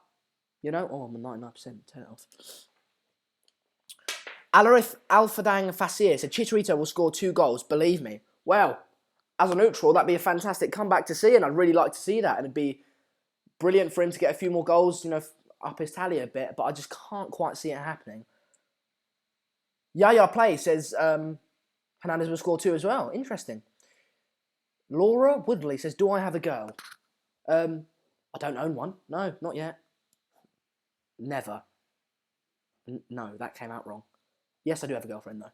you know, I'm 99%. Turn it off. Alarith Alfadang Fasir said Chicharito will score 2 goals. Believe me. Well, as a neutral, that'd be a fantastic comeback to see, and I'd really like to see that. And it'd be brilliant for him to get a few more goals, you know, up his tally a bit. But I just can't quite see it happening. Yaya Play says Hernandez will score 2 as well. Interesting. Laura Woodley says, do I have a girl? I don't own one. No, not yet. Never. No, that came out wrong. Yes, I do have a girlfriend, though.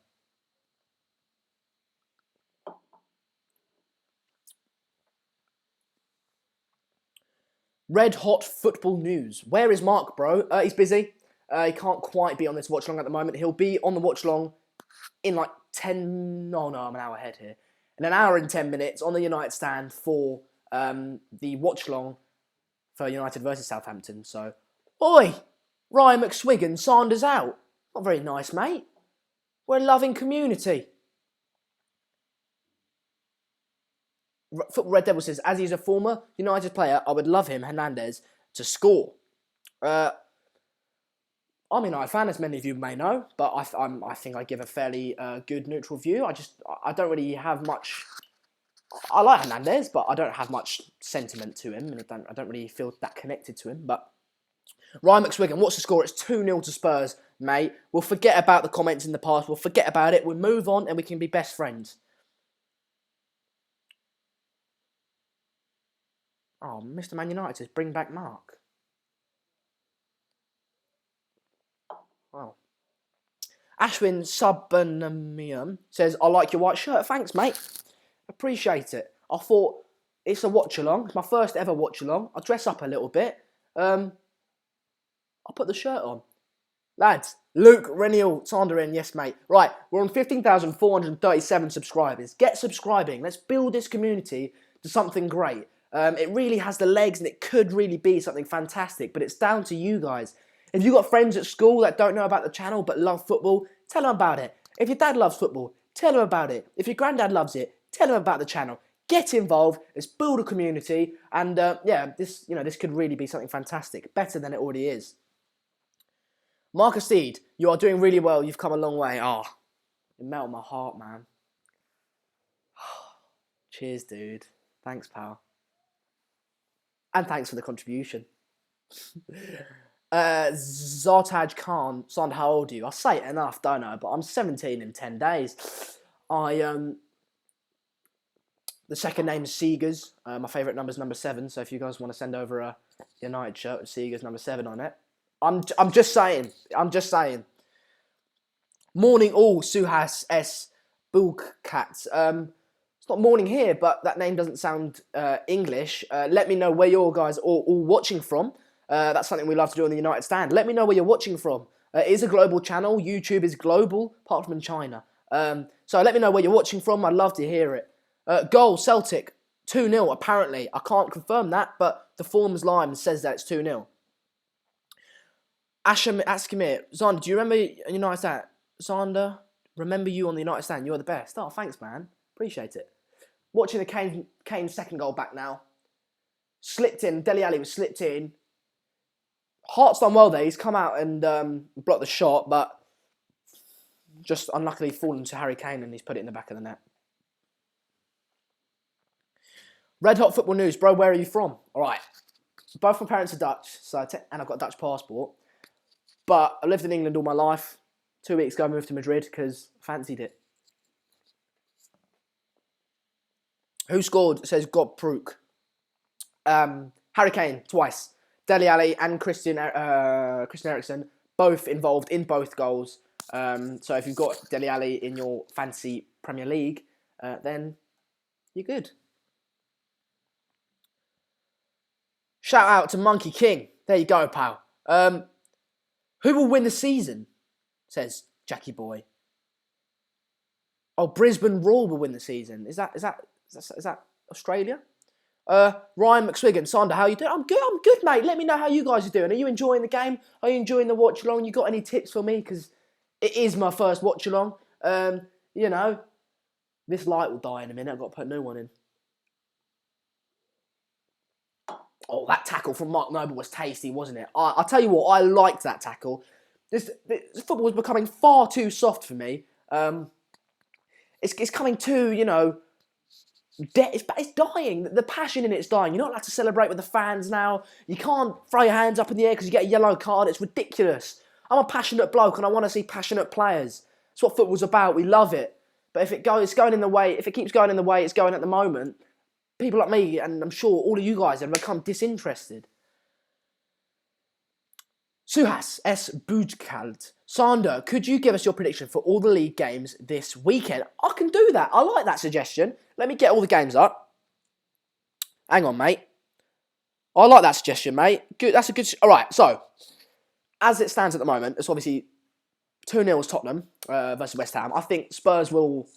Red hot football news. Where is Mark, bro? He's busy. He can't quite be on this watch long at the moment. He'll be on the watch long in like 10... No, I'm an hour ahead here. In an hour and 10 minutes on the United stand for the watch long for United versus Southampton. So, oi! Ryan McSwiggan, Sanders out. Not very nice, mate. We're a loving community. Football Red Devil says, as he's a former United player, I would love him, Hernandez, to score. I'm a United fan, as many of you may know, but I think I give a fairly good neutral view. I don't really have much... I like Hernandez, but I don't have much sentiment to him, and I don't really feel that connected to him, but... Ryan McSwiggan, what's the score? It's 2-0 to Spurs, mate. We'll forget about the comments in the past. We'll forget about it. We'll move on and we can be best friends. Oh, Mr. Man United says, bring back Mark. Wow. Ashwin Subbanamium says, I like your white shirt. Thanks, mate. Appreciate it. I thought, it's a watch-along. It's my first ever watch-along. I'll dress up a little bit. I'll put the shirt on. Lads, Luke Renial Sandarin, yes mate. Right, we're on 15,437 subscribers. Get subscribing. Let's build this community to something great. It really has the legs and it could really be something fantastic, but it's down to you guys. If you've got friends at school that don't know about the channel but love football, tell them about it. If your dad loves football, tell them about it. If your granddad loves it, tell them about the channel. Get involved, let's build a community, and this could really be something fantastic, better than it already is. Marcus Steed, you are doing really well. You've come a long way. Oh, it melted my heart, man. Cheers, dude. Thanks, pal. And thanks for the contribution. Zartaj Khan, son, how old are you? I say it enough, don't I? But I'm 17 in 10 days. The second name is Seegers. My favourite number is number 7. So if you guys want to send over a United shirt with Seegers number 7 on it, I'm just saying. I'm just saying. Morning all, Suhas S. Bulkats. It's not morning here, but that name doesn't sound English. Let me know where you guys are all watching from. That's something we love to do on the United Stand. Let me know where you're watching from. It is a global channel. YouTube is global, apart from in China. So let me know where you're watching from. I'd love to hear it. Goal, Celtic, 2-0 apparently. I can't confirm that, but the forms line says that it's 2-0. Askimir, Zander, do you remember United Stand? Zander, remember you on the United Stand. You're the best. Oh, thanks, man. Appreciate it. Watching the Kane second goal back now. Slipped in. Dele Alli was slipped in. Hart's done well there. He's come out and blocked the shot, but just unluckily fallen to Harry Kane and he's put it in the back of the net. Red Hot Football News. Bro, where are you from? All right. Both my parents are Dutch, and I've got a Dutch passport. But I lived in England all my life. 2 weeks ago, I moved to Madrid because I fancied it. Who scored? It says God Prook. Harry Kane, twice. Dele Alli and Christian Eriksen, both involved in both goals. So if you've got Dele Alli in your fancy Premier League, then you're good. Shout out to Monkey King. There you go, pal. Who will win the season? Says Jackie Boy. Oh, Brisbane Roar will win the season. Is that Australia? Ryan McSwiggan, Sander, how you doing? I'm good, mate. Let me know how you guys are doing. Are you enjoying the game? Are you enjoying the watch along? You got any tips for me? Because it is my first watch along. You know, this light will die in a minute. I've got to put a new one in. Oh, that tackle from Mark Noble was tasty, wasn't it? I'll tell you what, I liked that tackle. This football was becoming far too soft for me. It's coming too, you know, it's dying. The passion in it's dying. You're not allowed to celebrate with the fans now. You can't throw your hands up in the air because you get a yellow card. It's ridiculous. I'm a passionate bloke and I want to see passionate players. That's what football's about. We love it. But if it's going in the way, if it keeps going in the way it's going at the moment, people like me, and I'm sure all of you guys, have become disinterested. Suhas S. Bujkalt. Sander, could you give us your prediction for all the league games this weekend? I can do that. I like that suggestion. Let me get all the games up. Hang on, mate. I like that suggestion, mate. Good. That's a good... All right, so, as it stands at the moment, it's obviously 2-0 Tottenham versus West Ham. I think Spurs will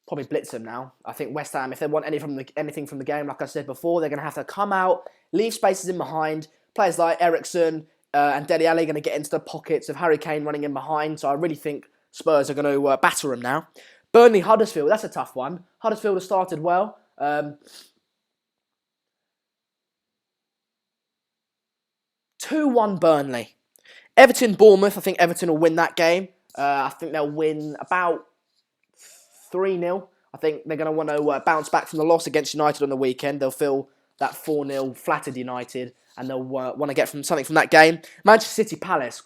probably blitz them now. I think West Ham, if they want anything from the game, like I said before, they're going to have to come out, leave spaces in behind. Players like Eriksen and Dele Alli are going to get into the pockets of Harry Kane running in behind. So I really think Spurs are going to batter them now. Burnley, Huddersfield, that's a tough one. Huddersfield has started well. 2-1 Burnley. Everton, Bournemouth, I think Everton will win that game. I think they'll win about 3-0. I think they're going to want to bounce back from the loss against United on the weekend. They'll feel that 4-0 flattered United and they'll want to get something from that game. Manchester City, Palace,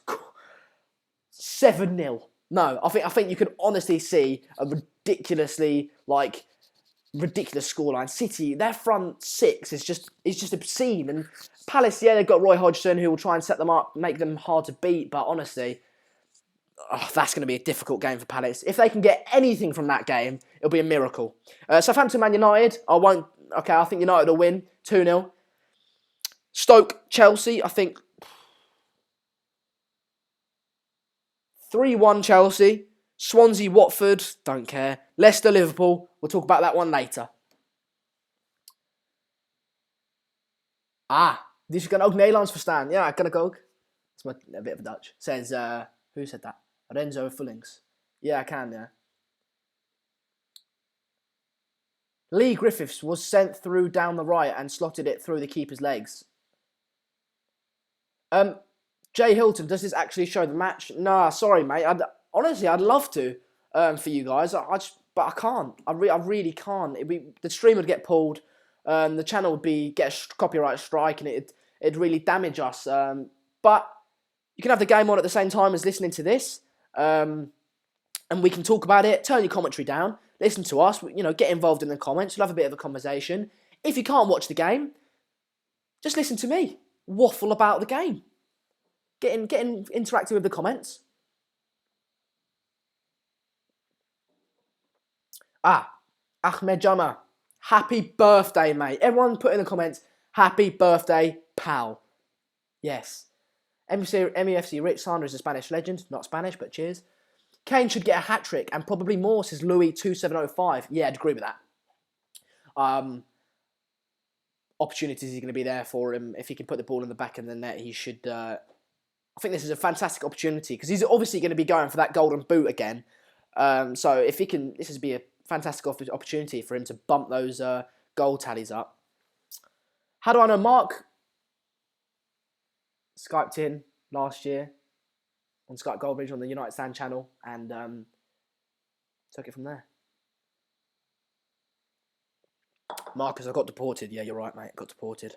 7-0. No, I think you can honestly see a ridiculous scoreline. City, their front six is just obscene. And Palace, yeah, they've got Roy Hodgson who will try and set them up, make them hard to beat. But honestly, that's going to be a difficult game for Palace. If they can get anything from that game, it'll be a miracle. Southampton, Man United, I think United will win 2-0. Stoke, Chelsea, I think 3-1 Chelsea. Swansea, Watford, don't care. Leicester, Liverpool, we'll talk about that one later. This is going to Nederlands verstaan. Ja, kan ik ook. That's a bit of Dutch. Says, who said that? Renzo Fullings. Yeah, I can, yeah. Lee Griffiths was sent through down the right and slotted it through the keeper's legs. Jay Hilton, does this actually show the match? Nah, sorry, mate. I'd love to for you guys. But I can't. I really can't. The stream would get pulled. The channel would get a copyright strike, and it'd really damage us. But you can have the game on at the same time as listening to this, and we can talk about it. Turn your commentary down. Listen to us. Get involved in the comments. We'll have a bit of a conversation. If you can't watch the game, just listen to me waffle about the game. getting interactive with the comments. Ahmed Jama, happy birthday, mate. Everyone put in the comments, happy birthday, pal. Yes. MEFC Rich Sanders is a Spanish legend. Not Spanish, but cheers. Kane should get a hat-trick and probably more, says Louis2705. Yeah, I'd agree with that. Opportunities are going to be there for him. If he can put the ball in the back of the net, he should... I think this is a fantastic opportunity because he's obviously going to be going for that golden boot again. So if he can... This would be a fantastic opportunity for him to bump those goal tallies up. How do I know Mark? Skyped in last year on Skype Goldbridge on the United Stand channel and took it from there. Marcus, I got deported. Yeah, you're right, mate. Got deported.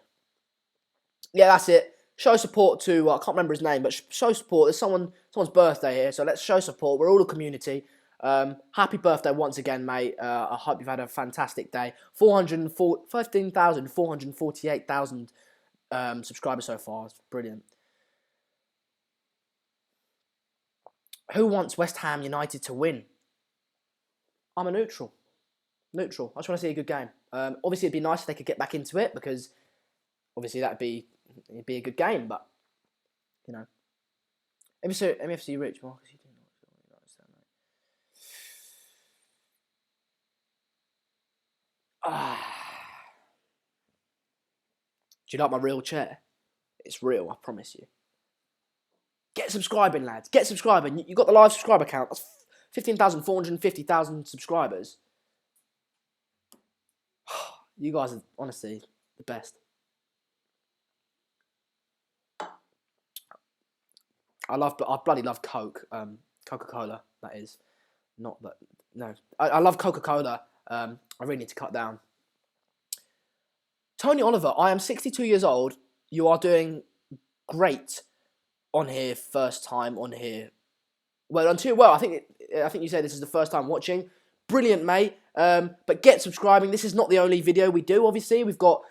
Yeah, that's it. Show support to, I can't remember his name, but show support. There's someone's birthday here, so let's show support. We're all a community. Happy birthday once again, mate. I hope you've had a fantastic day. 15,448,000 subscribers so far. It's brilliant. Who wants West Ham United to win? I'm a neutral. Neutral. I just want to see a good game. Obviously, it'd be nice if they could get back into it because obviously it'd be a good game. But you know, MFC Rich Marcus, you do not understand, mate. Do you like my real chair? It's real, I promise you. Get subscribing, lads. Get subscribing. You got the live subscriber count. That's 15,450,000 subscribers. You guys are honestly the best. I bloody love Coke. Coca-Cola, that is. Not that, no. I love Coca-Cola. I really need to cut down. Tony Oliver, I am 62 years old. You are doing great on here, first time on here. Well, I think you said this is the first time watching. Brilliant, mate. But get subscribing. This is not the only video we do, obviously. We've got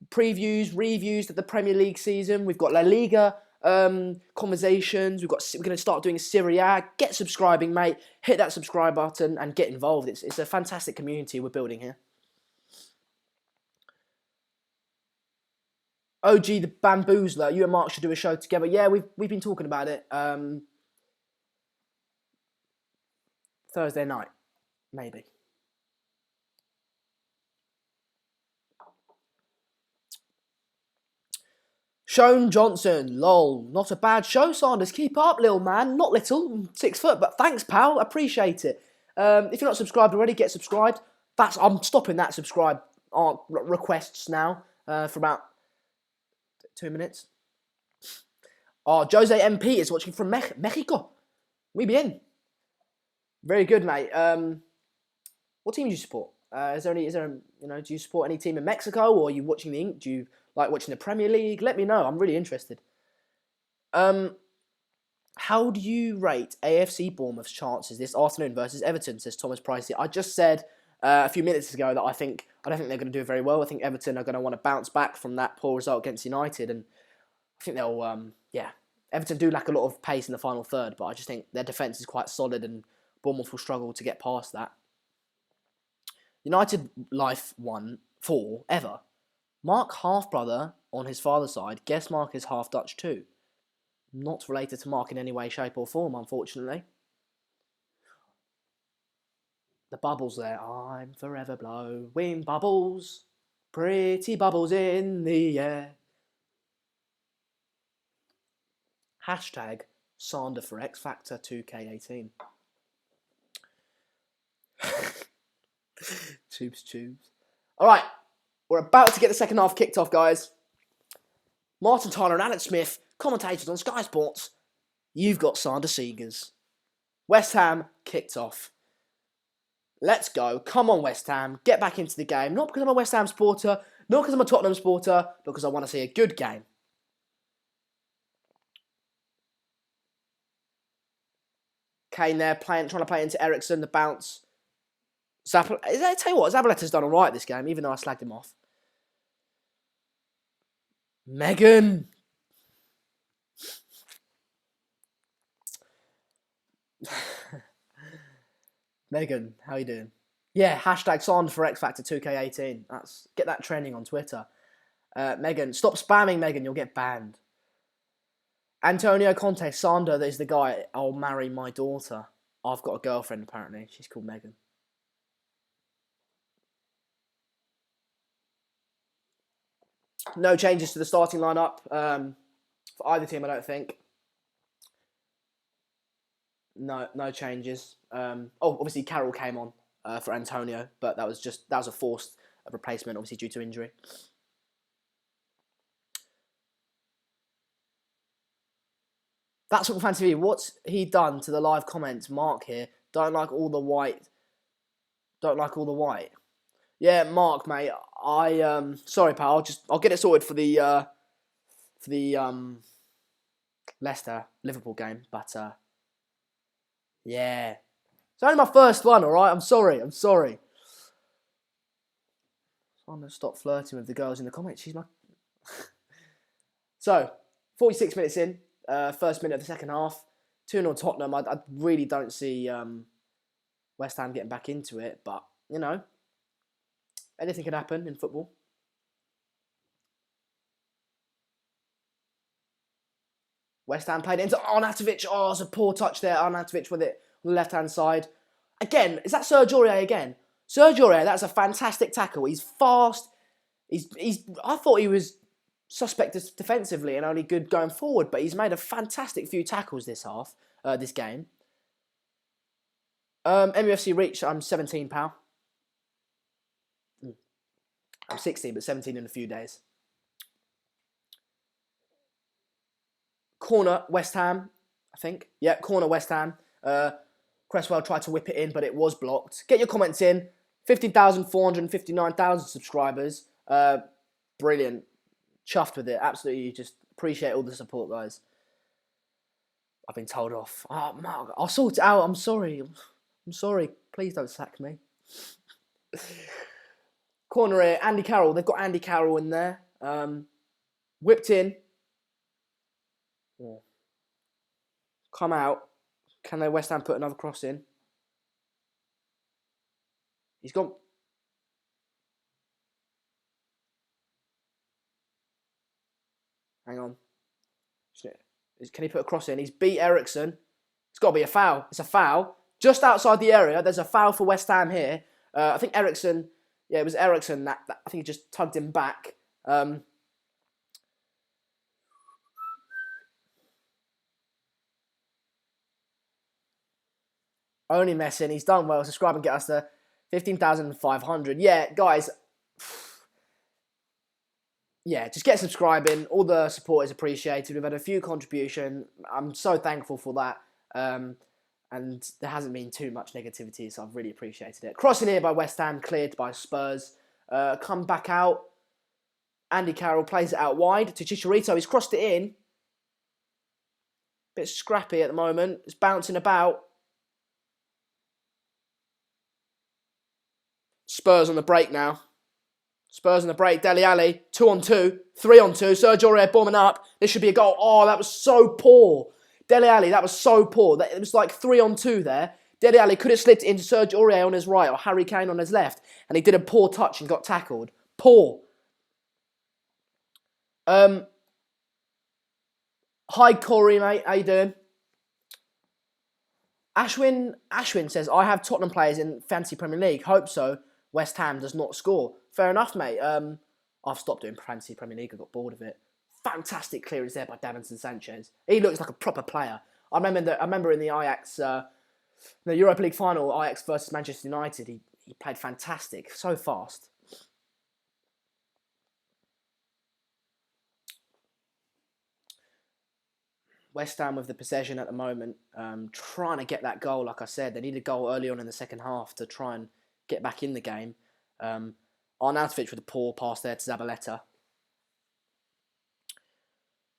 previews, reviews of the Premier League season. We've got La Liga conversations. We're going to start doing Serie A. Get subscribing, mate. Hit that subscribe button and get involved. It's a fantastic community we're building here. OG the Bamboozler, you and Mark should do a show together. Yeah, we've been talking about it. Thursday night, maybe. Sean Johnson, lol. Not a bad show, Sanders. Keep up, little man. Not little, 6 foot, but thanks, pal. Appreciate it. If you're not subscribed already, get subscribed. I'm stopping that subscribe requests now for about 2 minutes. Oh, Jose MP is watching from Mexico. Muy bien. Very good, mate. What team do you support? Do you support any team in Mexico, or are you watching do you like watching the Premier League? Let me know. I'm really interested. How do you rate AFC Bournemouth's chances this afternoon versus Everton, says Thomas Pricey. I just said a few minutes ago that I don't think they're going to do very well. I think Everton are going to want to bounce back from that poor result against United, and I think they'll, Everton do lack a lot of pace in the final third, but I just think their defence is quite solid, and Bournemouth will struggle to get past that. United life 1-4 ever. Mark half-brother on his father's side. Guess Mark is half Dutch too. Not related to Mark in any way, shape or form, unfortunately. The bubbles there. I'm forever blowing bubbles. Pretty bubbles in the air. Hashtag Sander for X Factor 2K18. Tubes. Alright, we're about to get the second half kicked off, guys. Martin Tyler and Alex Smith, commentators on Sky Sports. You've got Sander Seegers. West Ham kicked off. Let's go. Come on, West Ham. Get back into the game. Not because I'm a West Ham supporter, not because I'm a Tottenham supporter, but because I want to see a good game. Kane there, trying to play into Ericsson, the bounce. I tell you what, Zabaleta's done alright this game, even though I slagged him off. Megan. Megan, how you doing? Yeah, hashtag Sander for X Factor 2K18. Get that trending on Twitter. Megan, stop spamming, Megan. You'll get banned. Antonio Conte, Sander is the guy. I'll marry my daughter. I've got a girlfriend apparently. She's called Megan. No changes to the starting lineup for either team, I don't think. No changes. Obviously Carroll came on for Antonio, but that was a forced replacement, obviously due to injury. That's what Fantasy TV. What's he done to the live comments? Mark here. Don't like all the white. Yeah, Mark, mate. Sorry, pal. I'll get it sorted for the Leicester Liverpool game. But yeah, it's only my first one. All right. I'm sorry. I'm gonna stop flirting with the girls in the comments. She's my. So, 46 minutes in, first minute of the second half, 2-0 Tottenham. I really don't see West Ham getting back into it, but you know, anything can happen in football. West Ham played it into Arnautovic. Oh, it's a poor touch there. Arnautovic with it on the left-hand side. Again, is that Serge Aurier again? Serge Aurier, that's a fantastic tackle. He's fast. I thought he was suspect defensively and only good going forward, but he's made a fantastic few tackles this game. MUFC reach, I'm 17, pal. I'm 16, but 17 in a few days. Corner, West Ham, I think. Yeah, corner, West Ham. Cresswell tried to whip it in, but it was blocked. Get your comments in. 15,459,000 subscribers. Brilliant. Chuffed with it. Absolutely just appreciate all the support, guys. I've been told off. Oh, Mark, I'll sort it out. I'm sorry. Please don't sack me. Corner here, Andy Carroll. They've got Andy Carroll in there. Whipped in. Oh. Come out. Can they West Ham put another cross in? He's gone. Hang on. Can he put a cross in? He's beat Ericsson. It's got to be a foul. It's a foul. Just outside the area, there's a foul for West Ham here. I think Ericsson, it was Ericsson that I think he just tugged him back. Only messing. He's done well. Subscribe and get us to 15,500. Yeah, guys. Yeah, just get subscribing. All the support is appreciated. We've had a few contributions. I'm so thankful for that. And there hasn't been too much negativity, so I've really appreciated it. Crossing here by West Ham, cleared by Spurs. Come back out. Andy Carroll plays it out wide to Chicharito. He's crossed it in. Bit scrappy at the moment. It's bouncing about. Spurs on the break now. Spurs on the break. Dele Alli, 2-on-2, 3-on-2. Serge Aurier bombing up. This should be a goal. Oh, that was so poor. Dele Alli, that was so poor. It was like 3-on-2 there. Dele Alli could have slipped it into Serge Aurier on his right or Harry Kane on his left. And he did a poor touch and got tackled. Poor. Hi, Corey, mate. How you doing? Ashwin says, I have Tottenham players in Fantasy Premier League. Hope so. West Ham does not score. Fair enough, mate. I've stopped doing Fantasy Premier League. I got bored of it. Fantastic clearance there by Davinson Sanchez. He looks like a proper player. I remember in the Ajax, the Europa League final, Ajax versus Manchester United, he played fantastic. So fast. West Ham with the possession at the moment, trying to get that goal. Like I said, they need a goal early on in the second half to try and get back in the game. Arnautovic with a poor pass there to Zabaleta.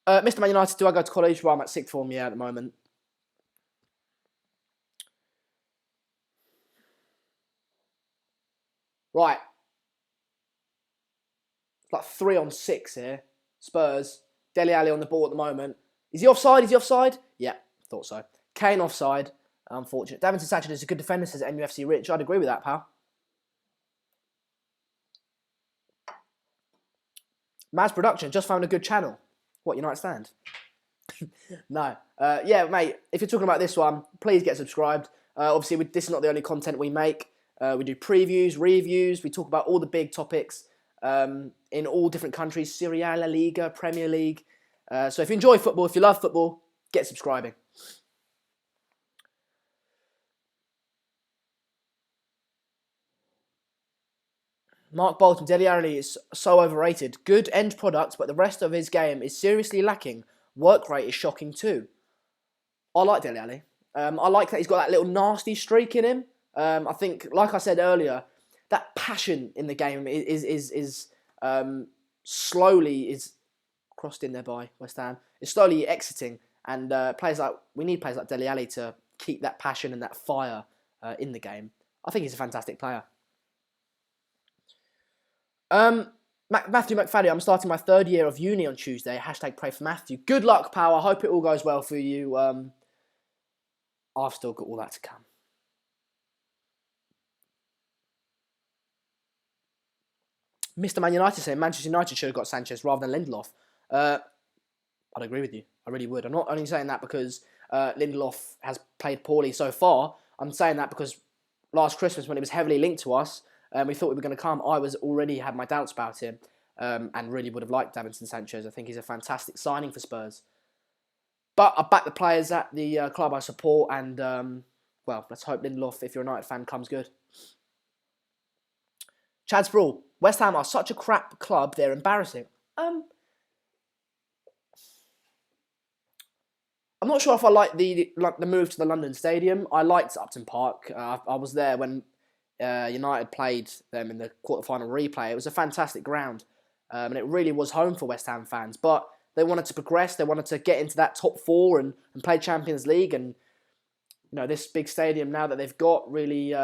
Mr. Man United, do I go to college? Well, I'm at sixth form, at the moment. Right. It's like 3-on-6 here. Spurs. Dele Alli on the ball at the moment. Is he offside? Yeah, thought so. Kane offside. Unfortunate. Davinson Sanchez is a good defender, says MUFC Rich. I'd agree with that, pal. Maz Production just found a good channel. What, United stand? No. Yeah, mate, if you're talking about this one, please get subscribed. Obviously, this is not the only content we make. We do previews, reviews. We talk about all the big topics in all different countries. Serie A, La Liga, Premier League. So if you enjoy football, if you love football, get subscribing. Mark Bolton, Dele Alli is so overrated. Good end product, but the rest of his game is seriously lacking. Work rate is shocking too. I like Dele Alli. I like that he's got that little nasty streak in him. I think, like I said earlier, that passion in the game is slowly is crossed in there by West Ham. It's slowly exiting, and we need players like Dele Alli to keep that passion and that fire in the game. I think he's a fantastic player. Matthew McFadden, I'm starting my 3rd year of uni on Tuesday. Hashtag pray for Matthew. Good luck, pal. I hope it all goes well for you. I've still got all that to come. Mr. Man United saying Manchester United should have got Sanchez rather than Lindelof. I'd agree with you. I really would. I'm not only saying that because Lindelof has played poorly so far. I'm saying that because last Christmas, when he was heavily linked to us, we thought we were going to come. I was already had my doubts about him and really would have liked Davinson Sanchez. I think he's a fantastic signing for Spurs. But I back the players at the club I support, and, well, let's hope Lindelof, if you're a United fan, comes good. Chad Sproul, West Ham are such a crap club, they're embarrassing. I'm not sure if I like the move to the London Stadium. I liked Upton Park. I was there when United played them in the quarterfinal replay. It was a fantastic ground, and it really was home for West Ham fans. But they wanted to progress. They wanted to get into that top 4 and play Champions League. And this big stadium now that they've got really,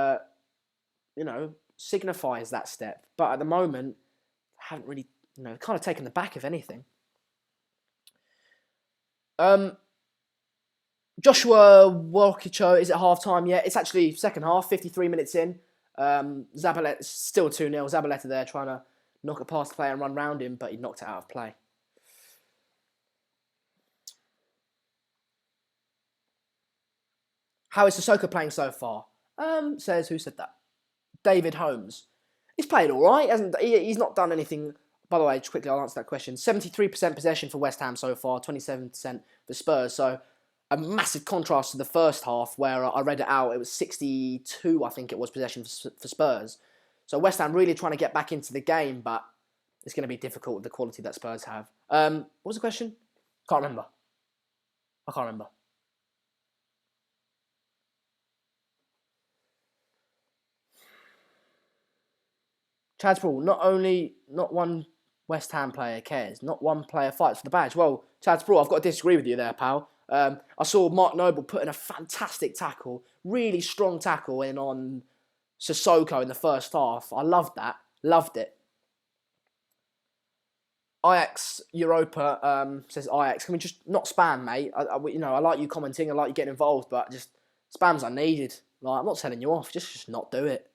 signifies that step. But at the moment, haven't really, kind of taken the back of anything. Joshua Walkicho is at half-time yet. It's actually second half, 53 minutes in. Zabaleta, still 2-0. Zabaleta there trying to knock it past the player and run round him, but he knocked it out of play. How is Sissoko playing so far? Says, who said that? David Holmes. He's played all right. He's not done anything. By the way, just quickly, I'll answer that question. 73% possession for West Ham so far, 27% for Spurs. So a massive contrast to the first half where I read it out. It was 62, I think it was, possession for Spurs. So West Ham really trying to get back into the game, but it's going to be difficult with the quality that Spurs have. What was the question? I can't remember. Chad Sproul, not one West Ham player cares. Not one player fights for the badge. Well, Chad Sproul, I've got to disagree with you there, pal. I saw Mark Noble put in a fantastic tackle, really strong tackle in on Sissoko in the first half. I loved that. Loved it. Ajax Europa says Ajax. Can we just not spam, mate? I like you commenting. I like you getting involved, but just spam's unneeded. Like, I'm not telling you off. Just not do it.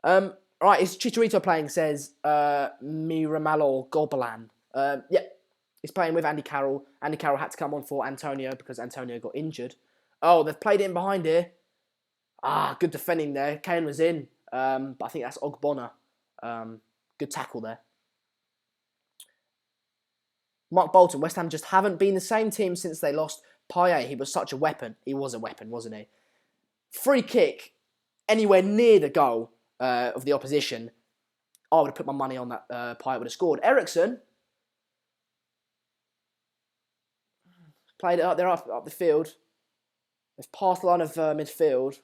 Right, is Chicharito playing? Says Miramalo Gobelan. Yeah, he's playing with Andy Carroll. Andy Carroll had to come on for Antonio because Antonio got injured. Oh, they've played it in behind here. Good defending there. Kane was in, but I think that's Ogbonna. Good tackle there. Mark Bolton, West Ham just haven't been the same team since they lost Payet. He was such a weapon. He was a weapon, wasn't he? Free kick anywhere near the goal of the opposition. I would have put my money on that Payet would have scored. Ericsson played it up there up the field. They've passed the line of midfield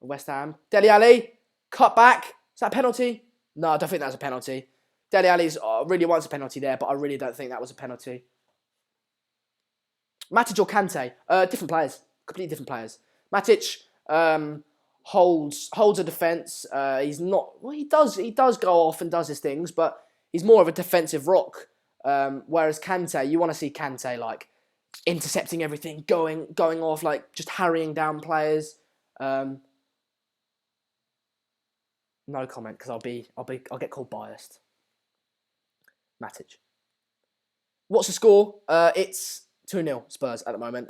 of West Ham. Dele Alli, cut back. Is that a penalty? No, I don't think that's a penalty. Dele Alli's really wants a penalty there, but I really don't think that was a penalty. Matic or Kante? Different players. Completely different players. Matic holds a defence. He's not... Well, he does go off and does his things, but he's more of a defensive rock. Whereas Kante, you want to see Kante, like, intercepting everything, going off, like just harrying down players. No comment because I'll get called biased. Matic. What's the score? It's 2-0 Spurs at the moment.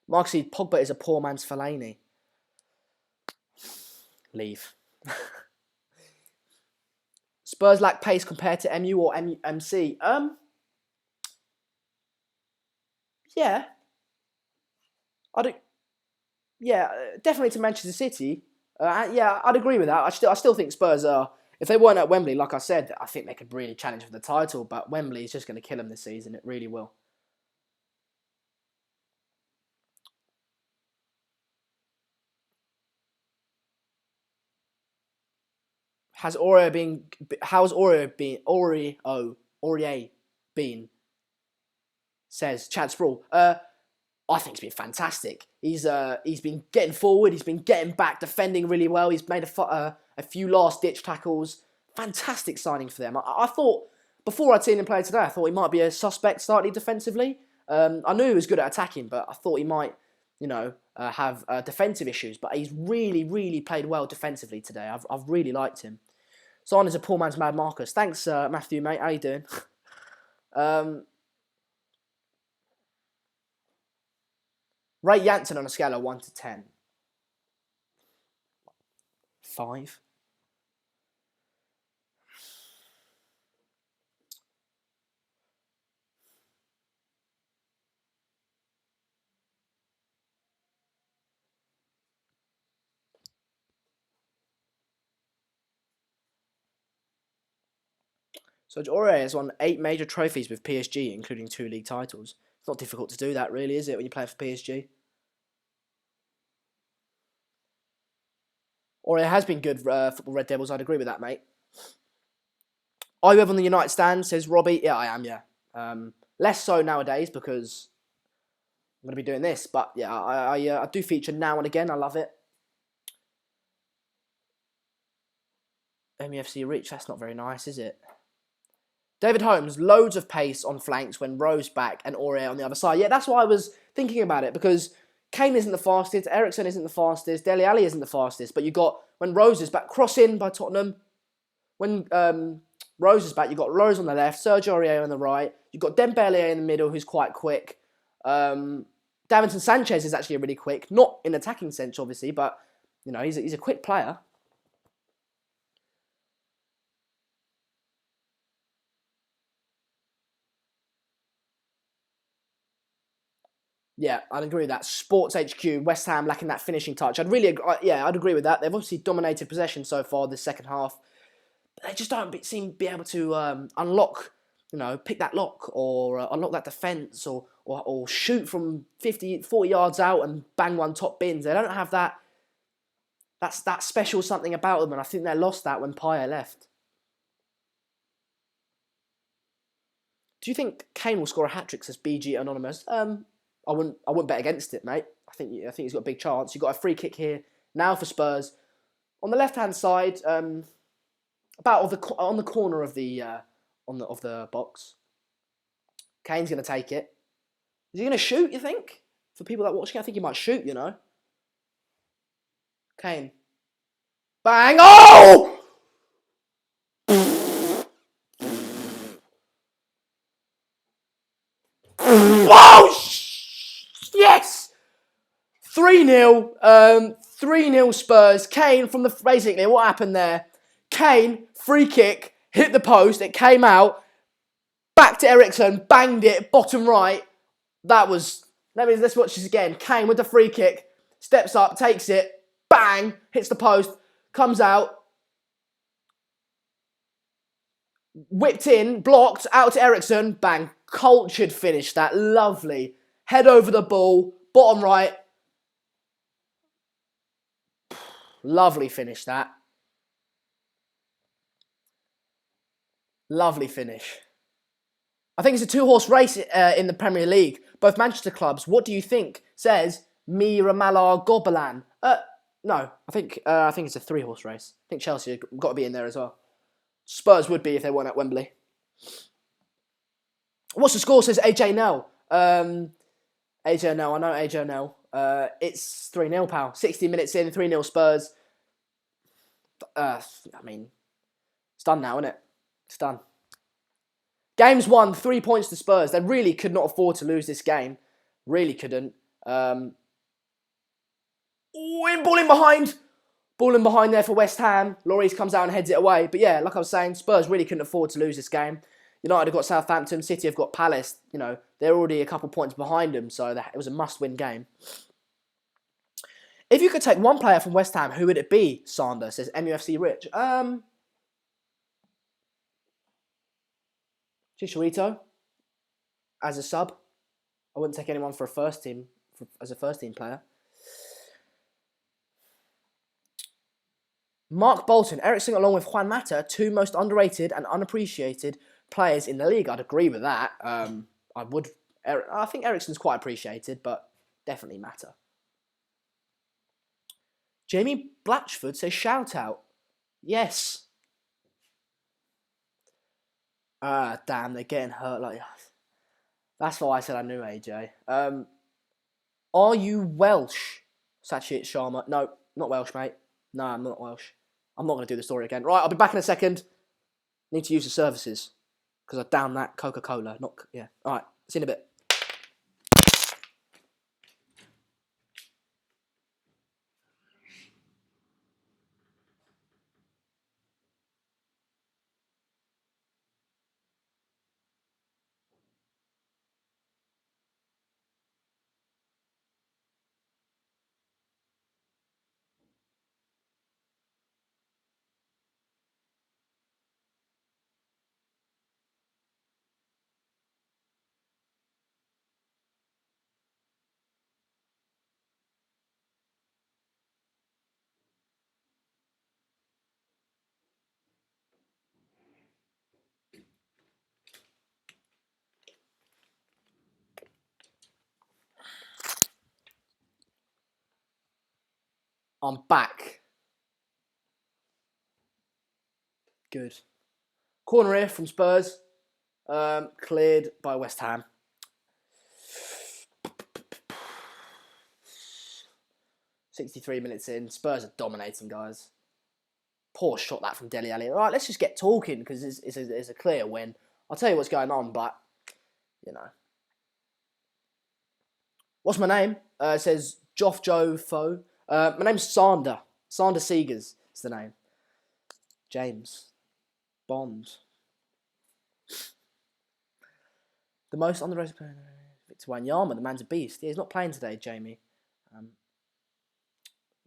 Mark said Pogba is a poor man's Fellaini. Leave. Spurs lack pace compared to MU or MC. Yeah. Yeah, definitely to Manchester City. Yeah, I'd agree with that. I still think Spurs are. If they weren't at Wembley, like I said, I think they could really challenge for the title. But Wembley is just going to kill them this season. It really will. Has Oreo been? How's Oreo been? Aurier been? Says Chad Sproul. I think he's been fantastic. He's been getting forward. He's been getting back, defending really well. He's made a few last ditch tackles. Fantastic signing for them. I thought before I'd seen him play today, I thought he might be a suspect slightly defensively. I knew he was good at attacking, but I thought he might, have defensive issues. But he's really, really played well defensively today. I've really liked him. Son is a poor man's Mad Marcus. Thanks, Matthew, mate. How you doing? Rate Janssen on a scale of 1 to 10. 5. So Aurier has won 8 major trophies with PSG, including 2 league titles. It's not difficult to do that, really, is it, when you play for PSG? Aurier has been good Football Red Devils, I'd agree with that, mate. Are you ever on the United stand, says Robbie? Yeah, I am, yeah. Less so nowadays because I'm going to be doing this. But yeah, I do feature now and again. I love it. MEFC reach, that's not very nice, is it? David Holmes, loads of pace on flanks when Rose back and Aurier on the other side. Yeah, that's why I was thinking about it, because Kane isn't the fastest, Eriksen isn't the fastest, Dele Alli isn't the fastest, but you got, when Rose is back, cross in by Tottenham, when Rose is back, you've got Rose on the left, Sergio Aurier on the right, you've got Dembele in the middle, who's quite quick. Davinson Sanchez is actually really quick, not in attacking sense, obviously, but, he's a quick player. Yeah, I'd agree with that. Sports HQ, West Ham lacking that finishing touch. I'd agree with that. They've obviously dominated possession so far this second half, but they just don't seem to be able to unlock, pick that lock or unlock that defence or shoot from 40 yards out and bang one top bins. They don't have that. That's that special something about them, and I think they lost that when Payet left. Do you think Kane will score a hat-trick, says BG Anonymous? I wouldn't bet against it, mate. I think he's got a big chance. You've got a free kick here now for Spurs. On the left-hand side, about on the corner of the of the box. Kane's going to take it. Is he going to shoot, you think? For people that are watching, I think he might shoot, Kane. Bang! Oh! Whoa! Yes! 3-0. 3-0 Spurs. Kane from basically, what happened there? Kane, free kick, hit the post, it came out, back to Eriksen, banged it, bottom right. Let's watch this again. Kane with the free kick, steps up, takes it, bang, hits the post, comes out, whipped in, blocked, out to Eriksen, bang, cultured finish that, lovely. Head over the ball, bottom right. Lovely finish that. Lovely finish. I think it's a 2-horse race in the Premier League. Both Manchester clubs. What do you think? Says Miramala Gobalan. No, I think it's a 3-horse race. I think Chelsea have got to be in there as well. Spurs would be if they weren't at Wembley. What's the score? Says AJ Nell. AJ O'Neill, I know AJ O'Neill. It's 3-0, pal. 60 minutes in, 3-0 Spurs. I mean, it's done now, isn't it? It's done. Game's won, 3 points to Spurs. They really could not afford to lose this game. Really couldn't. Ball in behind. Ball in behind there for West Ham. Lloris comes out and heads it away. But yeah, like I was saying, Spurs really couldn't afford to lose this game. United have got Southampton. City have got Palace. You know, they're already a couple points behind them. So it was a must-win game. If you could take one player from West Ham, who would it be, Sander? Says MUFC Rich. Chicharito as a sub. I wouldn't take anyone for a first team as a first team player. Mark Bolton, Eriksen along with Juan Mata, 2 most underrated and unappreciated players in the league. I'd agree with that. I think Eriksen's quite appreciated, but definitely Mata. Jamie Blatchford says shout out. Yes. Damn, they're getting hurt like that. That's why I said I knew AJ. Are you Welsh? Sachit Sharma. No, not Welsh, mate. No, I'm not Welsh. I'm not going to do the story again. Right, I'll be back in a second. Need to use the services. Because I downed that Coca-Cola. Yeah. Alright, see you in a bit. I'm back. Good. Corner here from Spurs. Cleared by West Ham. "63 minutes in. Spurs are dominating, guys. Poor shot that from Dele Alli. Alright, let's just get talking because it's a clear win. I'll tell you what's going on, but, you know. What's my name? It says Joff Joe Foe. My name's Sander. Sander Seegers is the name. James Bond. The most underrated player. Victor Wanyama, the man's a beast. Yeah, he's not playing today, Jamie.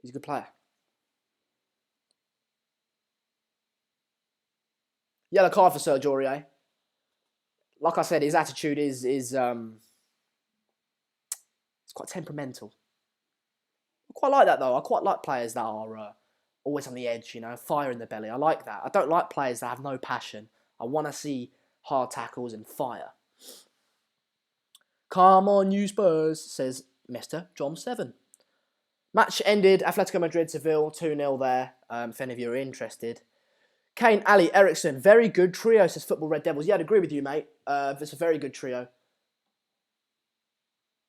He's a good player. Yellow card for Serge Aurier. Like I said, his attitude is it's quite temperamental. I quite like that though. I quite like players that are always on the edge, you know, fire in the belly. I like that. I don't like players that have no passion. I want to see hard tackles and fire. Come on, you Spurs, says Mr. John 7. Match ended, Atletico Madrid, Seville, 2-0 there, if any of you are interested. Kane, Ali, Eriksen, very good trio, says Football Red Devils. Yeah, I'd agree with you, mate. It's a very good trio.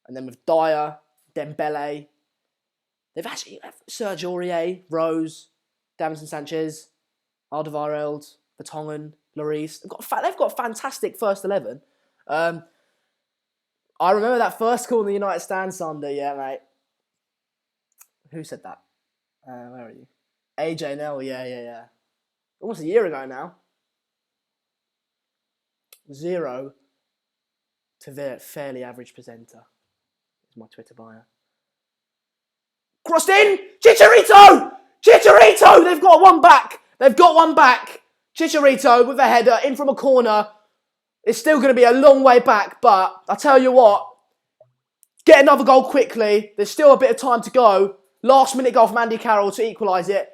And then with Dyer, Dembele, they've actually Serge Aurier, Rose, Davinson Sanchez, Alderweireld, Vertonghen, Lloris. They've got a fantastic first 11. I remember that first call in the United stand Sunday, yeah, mate. Who said that? Where are you? AJ Nell, yeah. Almost a year ago now. 0 to the fairly average presenter. Is my Twitter bio. Crossed in! Chicharito! Chicharito! They've got one back. Chicharito with a header in from a corner. It's still going to be a long way back, but I tell you what, get another goal quickly. There's still a bit of time to go. Last minute goal from Andy Carroll to equalise it.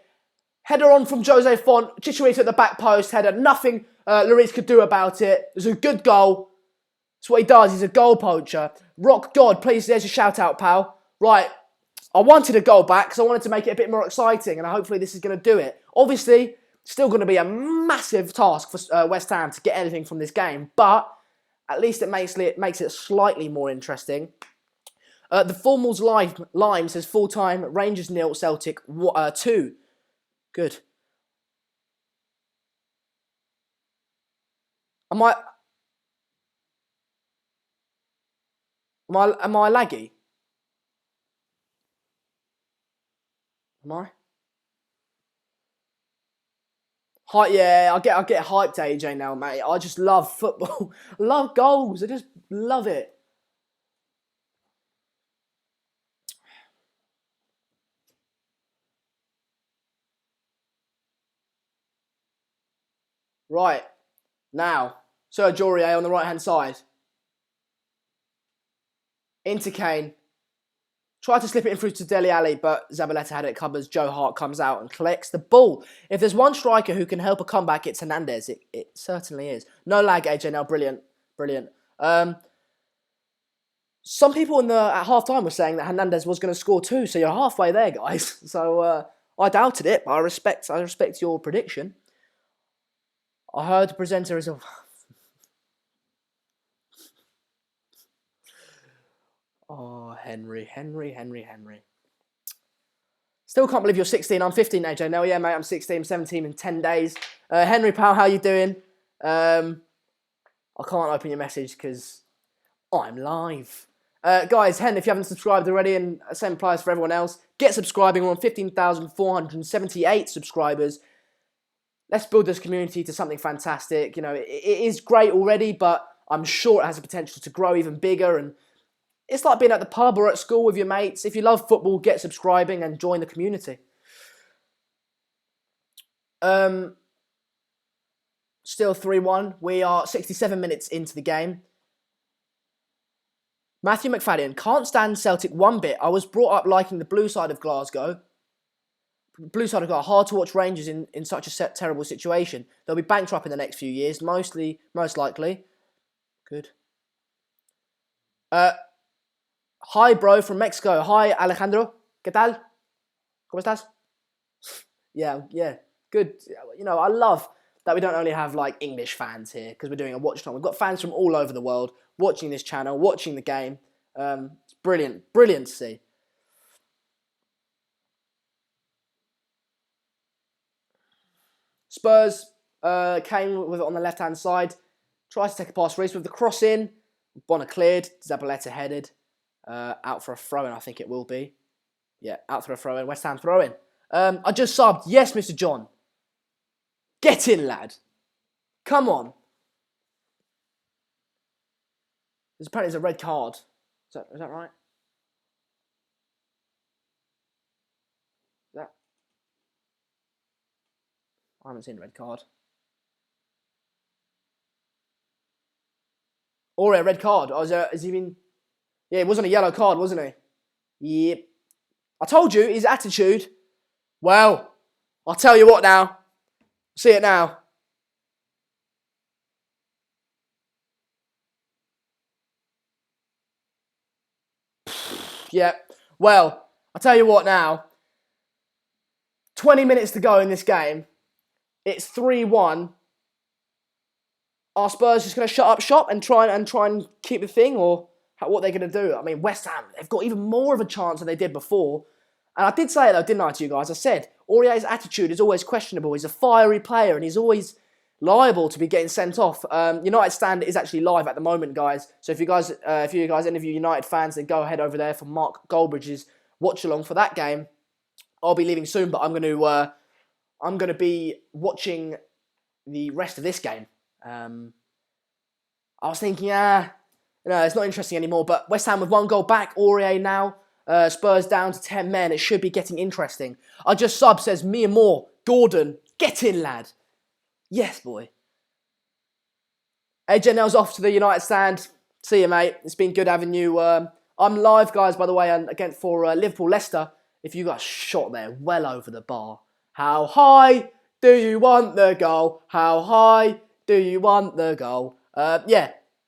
Header on from Jose Font. Chicharito at the back post. Header. Nothing Lloris could do about it. It was a good goal. That's what he does. He's a goal poacher. Rock God, please, there's a shout out, pal. Right, I wanted a goal back because I wanted to make it a bit more exciting, and hopefully this is going to do it. Obviously, still going to be a massive task for West Ham to get anything from this game, but at least it makes it slightly more interesting. The Formals Lime says full-time, Rangers 0, Celtic 2. Good. Am I laggy? Am I? Yeah, I get hyped, AJ, now, mate. I just love football. I love goals. I just love it. Right. Now, Serge Aurier on the right-hand side. Into Kane. Tried to slip it in through to Dele Alli, but Zabaleta had it covered. Joe Hart comes out and collects the ball. If there's one striker who can help a comeback, it's Hernandez. It certainly is. No lag, AJ, now. Brilliant. Brilliant. Some people at half-time were saying that Hernandez was going to score too, so you're halfway there, guys. So I doubted it, but I respect your prediction. I heard the presenter is a... Oh, Henry. Still can't believe you're 16. I'm 15, AJ. No, yeah, mate, I'm 16, 17 in 10 days. Henry, pal, how you doing? I can't open your message because I'm live. Guys, if you haven't subscribed already, and same applies for everyone else, get subscribing. We're on 15,478 subscribers. Let's build this community to something fantastic. You know, it is great already, but I'm sure it has the potential to grow even bigger. And it's like being at the pub or at school with your mates. If you love football, get subscribing and join the community. Still 3-1. We are 67 minutes into the game. Matthew McFadden, can't stand Celtic one bit. I was brought up liking the blue side of Glasgow. Blue side of Glasgow, hard to watch Rangers in such a terrible situation. They'll be bankrupt in the next few years, most likely. Good. Hi, bro, from Mexico. Hi, Alejandro. ¿Qué tal? ¿Cómo estás? Yeah, good. You know, I love that we don't only have, like, English fans here because we're doing a watch-along. We've got fans from all over the world watching this channel, watching the game. It's brilliant to see. Spurs came with it on the left-hand side. Tries to take a pass. Reese with the cross in. Bonner cleared. Zabaleta headed. Out for a throw-in, I think it will be. Yeah, out for a throw-in. West Ham throw-in. I just subbed. Yes, Mr. John. Get in, lad. Come on. There's a red card. Is that right? I haven't seen the red card. Or a red card. Has he been... Yeah, it wasn't a yellow card, wasn't he? Yep. I told you, his attitude. Well, I'll tell you what now. See it now. Yeah. Well, I'll tell you what now. 20 minutes to go in this game. It's 3-1. Are Spurs just going to shut up shop and try and keep the thing, or what they're going to do? I mean, West Ham, they've got even more of a chance than they did before. And I did say it though, didn't I, to you guys? I said Aurier's attitude is always questionable. He's a fiery player and he's always liable to be getting sent off. United Stand is actually live at the moment, guys. So if you guys, any of you United fans, then go ahead over there for Mark Goldbridge's watch along for that game. I'll be leaving soon, but I'm going to be watching the rest of this game. I was thinking, it's not interesting anymore. But West Ham with 1 goal back, Aurier now. Spurs down to 10 men. It should be getting interesting. I just sub says Mia Moore, Gordon, get in, lad. Yes, boy. AJ Nell's off to the United Stand. See you, mate. It's been good having you. I'm live, guys, by the way, and again for Liverpool-Leicester. If you got shot there, well over the bar. How high do you want the goal? How high do you want the goal?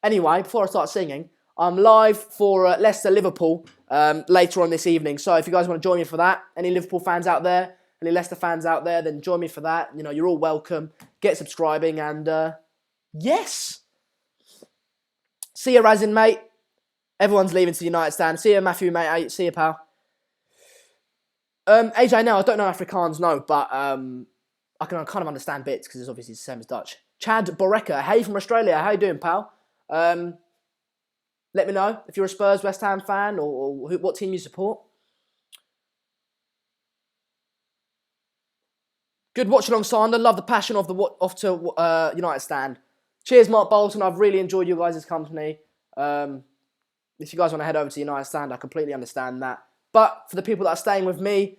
Anyway, before I start singing, I'm live for Leicester-Liverpool later on this evening. So if you guys want to join me for that, any Liverpool fans out there, any Leicester fans out there, then join me for that. You know, you're all welcome. Get subscribing and, yes. See you, Razin, mate. Everyone's leaving to the United stand. See you, Matthew, mate. See you, pal. AJ, no, I don't know Afrikaans, no, but I can kind of understand bits because it's obviously the same as Dutch. Chad Boreka, hey from Australia. How you doing, pal? Let me know if you're a Spurs, West Ham fan or what team you support. Good watch along, Sander. Love the passion of the off to United stand. Cheers, Mark Bolton. I've really enjoyed you guys' company. If you guys want to head over to United stand, I completely understand that. But for the people that are staying with me,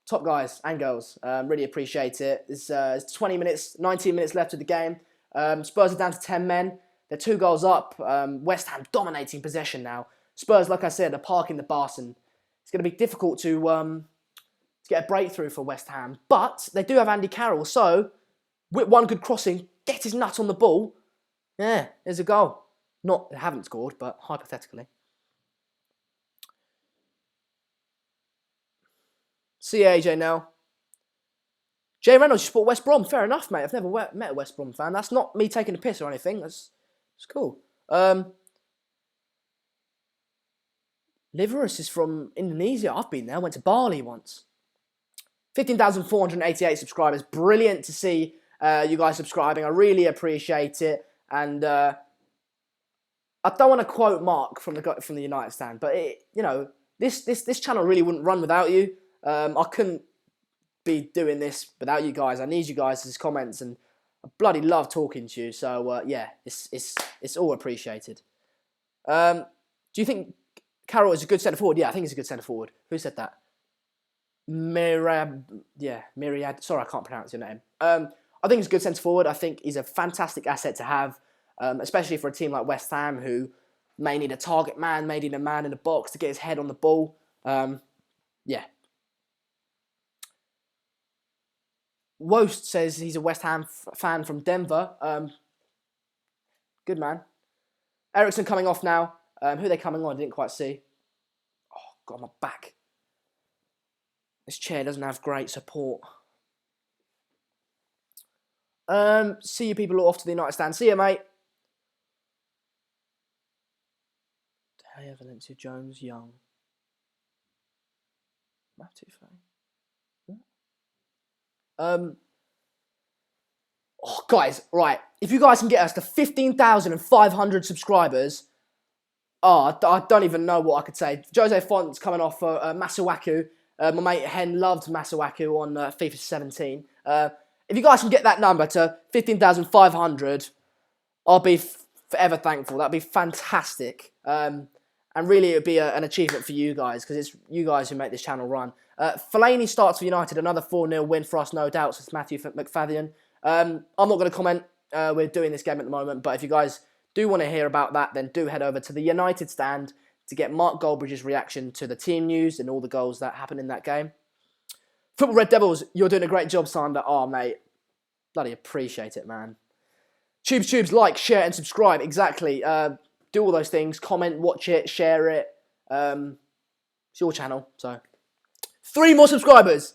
top guys and girls, really appreciate it. It's 20 minutes, 19 minutes left of the game. Spurs are down to 10 men. They're 2 goals up. West Ham dominating possession now. Spurs, like I said, are parking the bus, and it's going to be difficult to get a breakthrough for West Ham. But they do have Andy Carroll, so with one good crossing, get his nut on the ball. Yeah, there's a goal. Not, they haven't scored, but hypothetically. See you, AJ now. Jay Reynolds, you support West Brom. Fair enough, mate. I've never met a West Brom fan. That's not me taking a piss or anything. It's cool. Liverus is from Indonesia. I've been there. Went to Bali once. 15,488 subscribers. Brilliant to see you guys subscribing. I really appreciate it. And I don't want to quote Mark from the United stand, but this channel really wouldn't run without you. I couldn't be doing this without you guys. I need you guys' comments, and I bloody love talking to you. So yeah, it's all appreciated. Do you think Carroll is a good centre forward? Yeah, I think he's a good centre forward. Who said that? Myriad. Sorry, I can't pronounce your name. I think he's a good centre forward. I think he's a fantastic asset to have, especially for a team like West Ham, who may need a target man, may need a man in the box to get his head on the ball. Yeah. Wost says he's a West Ham fan from Denver. Good man. Ericsson coming off now. Who are they coming on? I didn't quite see. Oh, God, my back. This chair doesn't have great support. See you people off to the United stand. See you, mate. Hey, Valencia, Jones, Young. Matthew Fay. Oh, guys, right. If you guys can get us to 15,500 subscribers, I don't even know what I could say. Jose Font's coming off for Masuaku. My mate Hen loved Masuaku on FIFA 17. If you guys can get that number to 15,500, I'll be forever thankful. That'd be fantastic. And really, it would be an achievement for you guys, because it's you guys who make this channel run. Fellaini starts for United, another 4-0 win for us, no doubt, says Matthew McFadden. I'm not going to comment. We're doing this game at the moment, but if you guys do want to hear about that, then do head over to the United stand to get Mark Goldbridge's reaction to the team news and all the goals that happened in that game. Football Red Devils, you're doing a great job, Sander. Oh, mate. Bloody appreciate it, man. Tubes, like, share, and subscribe. Exactly. Do all those things. Comment, watch it, share it. It's your channel, so. 3 more subscribers.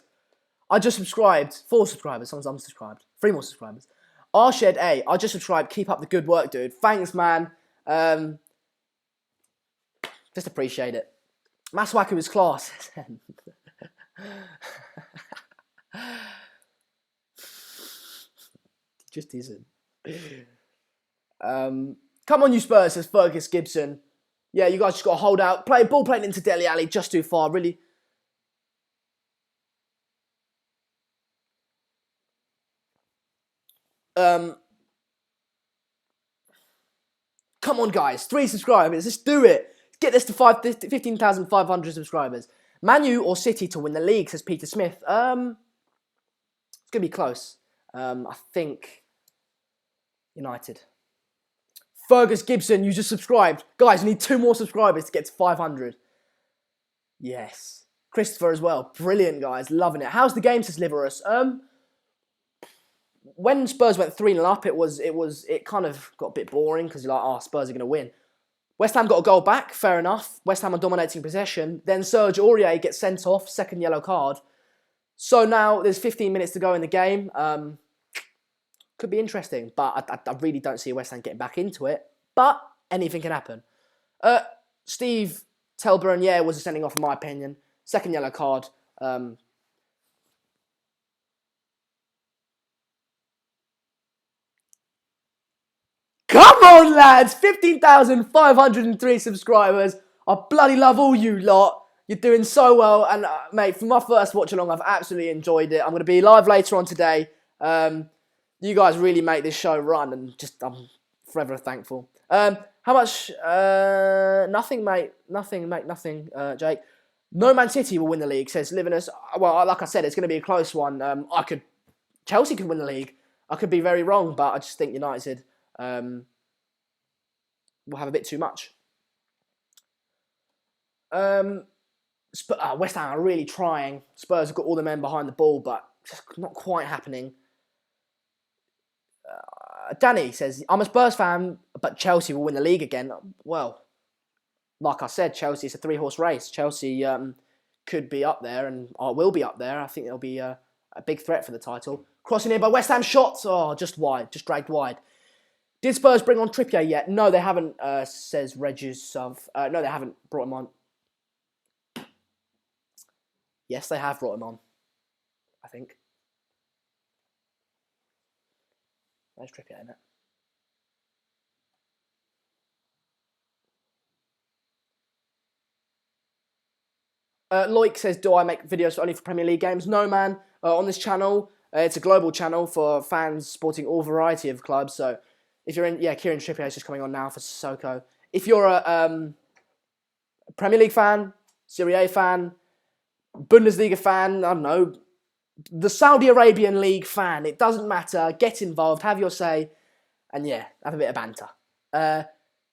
I just subscribed. 4 subscribers. Someone's unsubscribed. 3 more subscribers. Arshed A. I just subscribed. Keep up the good work, dude. Thanks, man. Just appreciate it. Masuaku is class. Just isn't. Come on, you Spurs, says Fergus Gibson. Yeah, you guys just got to hold out. Ball playing into Dele Alli, just too far, really. Come on, guys. 3 subscribers. Let's do it. Get this to 15,500 subscribers. Manu or City to win the league, says Peter Smith. It's going to be close. I think United. Fergus Gibson, you just subscribed. Guys, we need 2 more subscribers to get to 500. Yes. Christopher as well. Brilliant, guys. Loving it. How's the game, says Liverus? When Spurs went 3-0 up, it kind of got a bit boring because you're like, Spurs are going to win. West Ham got a goal back, fair enough. West Ham are dominating possession. Then Serge Aurier gets sent off, 2nd yellow card. So now there's 15 minutes to go in the game. Could be interesting, but I really don't see West Ham getting back into it. But anything can happen. Steve Telburn, yeah, was a sending off in my opinion. Second yellow card. Come on, lads! 15,503 subscribers. I bloody love all you lot. You're doing so well. And, mate, for my first watch along, I've absolutely enjoyed it. I'm going to be live later on today. You guys really make this show run, and I'm forever thankful. How much? Nothing, mate. Nothing, mate. Nothing, Jake. No Man City will win the league, says Livinus. Well, like I said, it's going to be a close one. Chelsea could win the league. I could be very wrong, but I just think United will have a bit too much. West Ham are really trying. Spurs have got all the men behind the ball, but just not quite happening. Danny says, I'm a Spurs fan, but Chelsea will win the league again. Well, like I said, Chelsea is a three-horse race. Chelsea could be up there and will be up there. I think they'll be a big threat for the title. Crossing in by West Ham shots. Oh, just wide, just dragged wide. Did Spurs bring on Trippier yet? No, they haven't, says Regis. No, they haven't brought him on. Yes, they have brought him on, I think. There's Trippier in it. Loic says, do I make videos only for Premier League games? No, man. On this channel, it's a global channel for fans supporting all variety of clubs. So if you're in, Kieran Trippier is just coming on now for Sissoko. If you're a Premier League fan, Serie A fan, Bundesliga fan, I don't know, the Saudi Arabian League fan, it doesn't matter. Get involved, have your say, and yeah, have a bit of banter.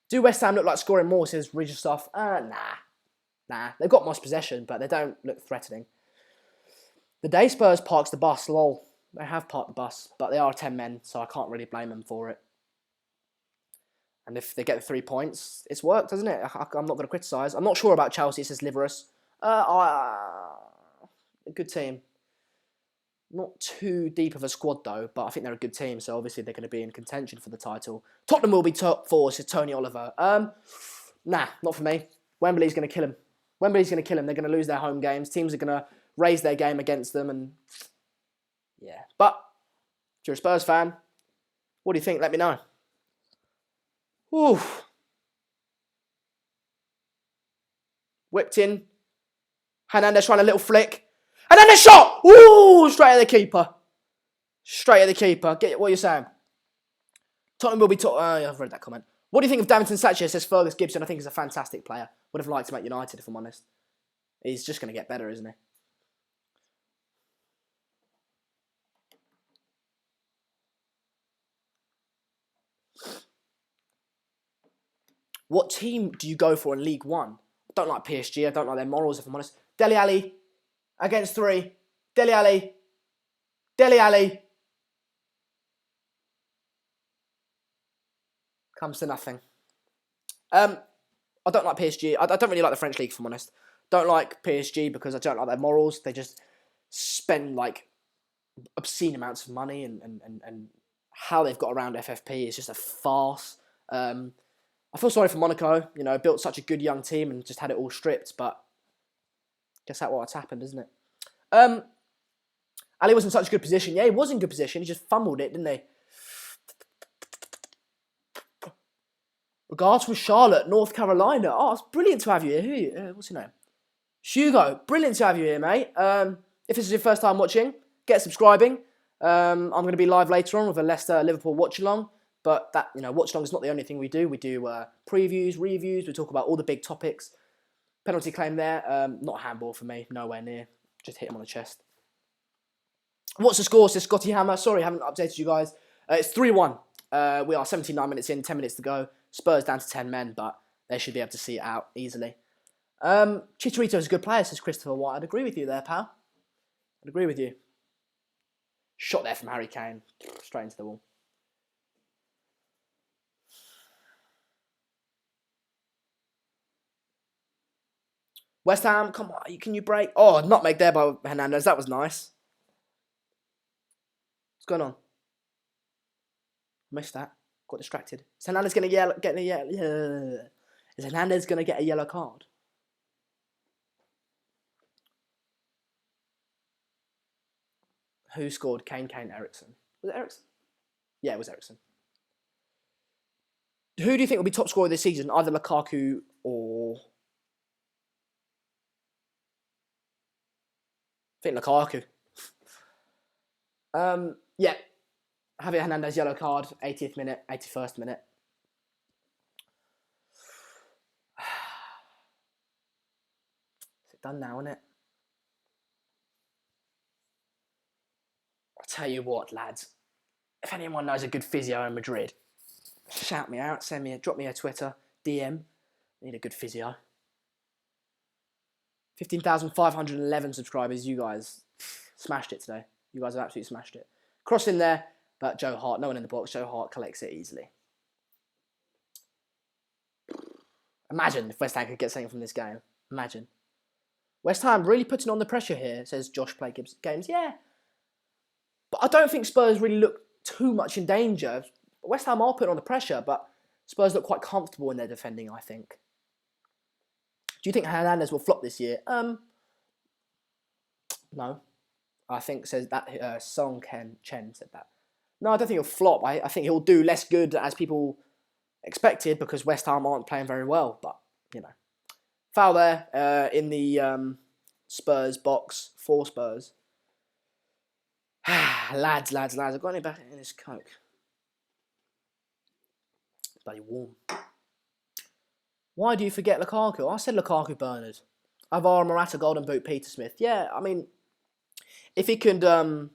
Do West Ham look like scoring more, says Ridgestoff? Nah. They've got most possession, but they don't look threatening. The day Spurs parks the bus, lol. They have parked the bus, but they are 10 men, so I can't really blame them for it. And if they get the 3 points, it's worked, doesn't it? I'm not going to criticise. I'm not sure about Chelsea, says Liverus. A good team. Not too deep of a squad, though, but I think they're a good team, so obviously they're going to be in contention for the title. Tottenham will be top 4, says Tony Oliver. Nah, not for me. Wembley's going to kill them. They're going to lose their home games. Teams are going to raise their game against them, and yeah. But if you're a Spurs fan, what do you think? Let me know. Oof. Whipped in. Hernandez trying a little flick. And then a shot! Ooh, straight at the keeper. Get what you're saying. Tottenham will be top. I've read that comment. What do you think of Davinson Sanchez, says Fergus Gibson? I think he's a fantastic player. Would have liked him at United, if I'm honest. He's just going to get better, isn't he? What team do you go for in League One? I don't like PSG. I don't like their morals, if I'm honest. Dele Alli against 3. Dele Alli. Comes to nothing. I don't like PSG. I don't really like the French league, if I'm honest. Don't like PSG because I don't like their morals. They just spend like obscene amounts of money, and how they've got around FFP is just a farce. I feel sorry for Monaco. You know, built such a good young team and just had it all stripped. But guess that's what's happened, isn't it? Ali was in such a good position. Yeah, he was in good position. He just fumbled it, didn't he? Regards from Charlotte, North Carolina. Oh, it's brilliant to have you here. What's your name? Hugo. Brilliant to have you here, mate. If this is your first time watching, get subscribing. I'm going to be live later on with a Leicester-Liverpool watch-along. But that, watch-along is not the only thing we do. We do previews, reviews. We talk about all the big topics. Penalty claim there. Not a handball for me. Nowhere near. Just hit him on the chest. What's the score, says Scotty Hammer? Sorry, I haven't updated you guys. It's 3-1. We are 79 minutes in, 10 minutes to go. Spurs down to 10 men, but they should be able to see it out easily. Chicharito's a good player, says Christopher White. I'd agree with you there, pal. I'd agree with you. Shot there from Harry Kane. Straight into the wall. West Ham, come on, can you break? Oh, nutmeg there by Hernandez. That was nice. What's going on? Missed that. Got distracted. Hernandez going to yell, getting a yell. Is Hernandez going to get a yellow card? Who scored? Kane, Ericsson. Was it Ericsson? Yeah, it was Ericsson. Who do you think will be top scorer this season? Either Lukaku or... I think Lukaku. Yeah. Javier Hernandez, yellow card, 80th minute, 81st minute. Is it done now, isn't it? I'll tell you what, lads. If anyone knows a good physio in Madrid, shout me out, drop me a Twitter, DM. Need a good physio. 15,511 subscribers. You guys smashed it today. You guys have absolutely smashed it. Cross in there, but Joe Hart, no one in the box. Joe Hart collects it easily. Imagine if West Ham could get something from this game. Imagine. West Ham really putting on the pressure here, says Josh Play Games. Yeah. But I don't think Spurs really look too much in danger. West Ham are putting on the pressure, but Spurs look quite comfortable in their defending, I think. Do you think Hernandez will flop this year? No. I think says that Song Chen said that. No, I don't think he'll flop. I think he'll do less good as people expected because West Ham aren't playing very well. But, you know. Foul there in the Spurs box for Spurs. lads. I've got any back in this Coke. It's bloody warm. Why do you forget Lukaku? I said Lukaku, Bernard. Alvaro Morata, Golden Boot, Peter Smith. Yeah, I mean, if he could... it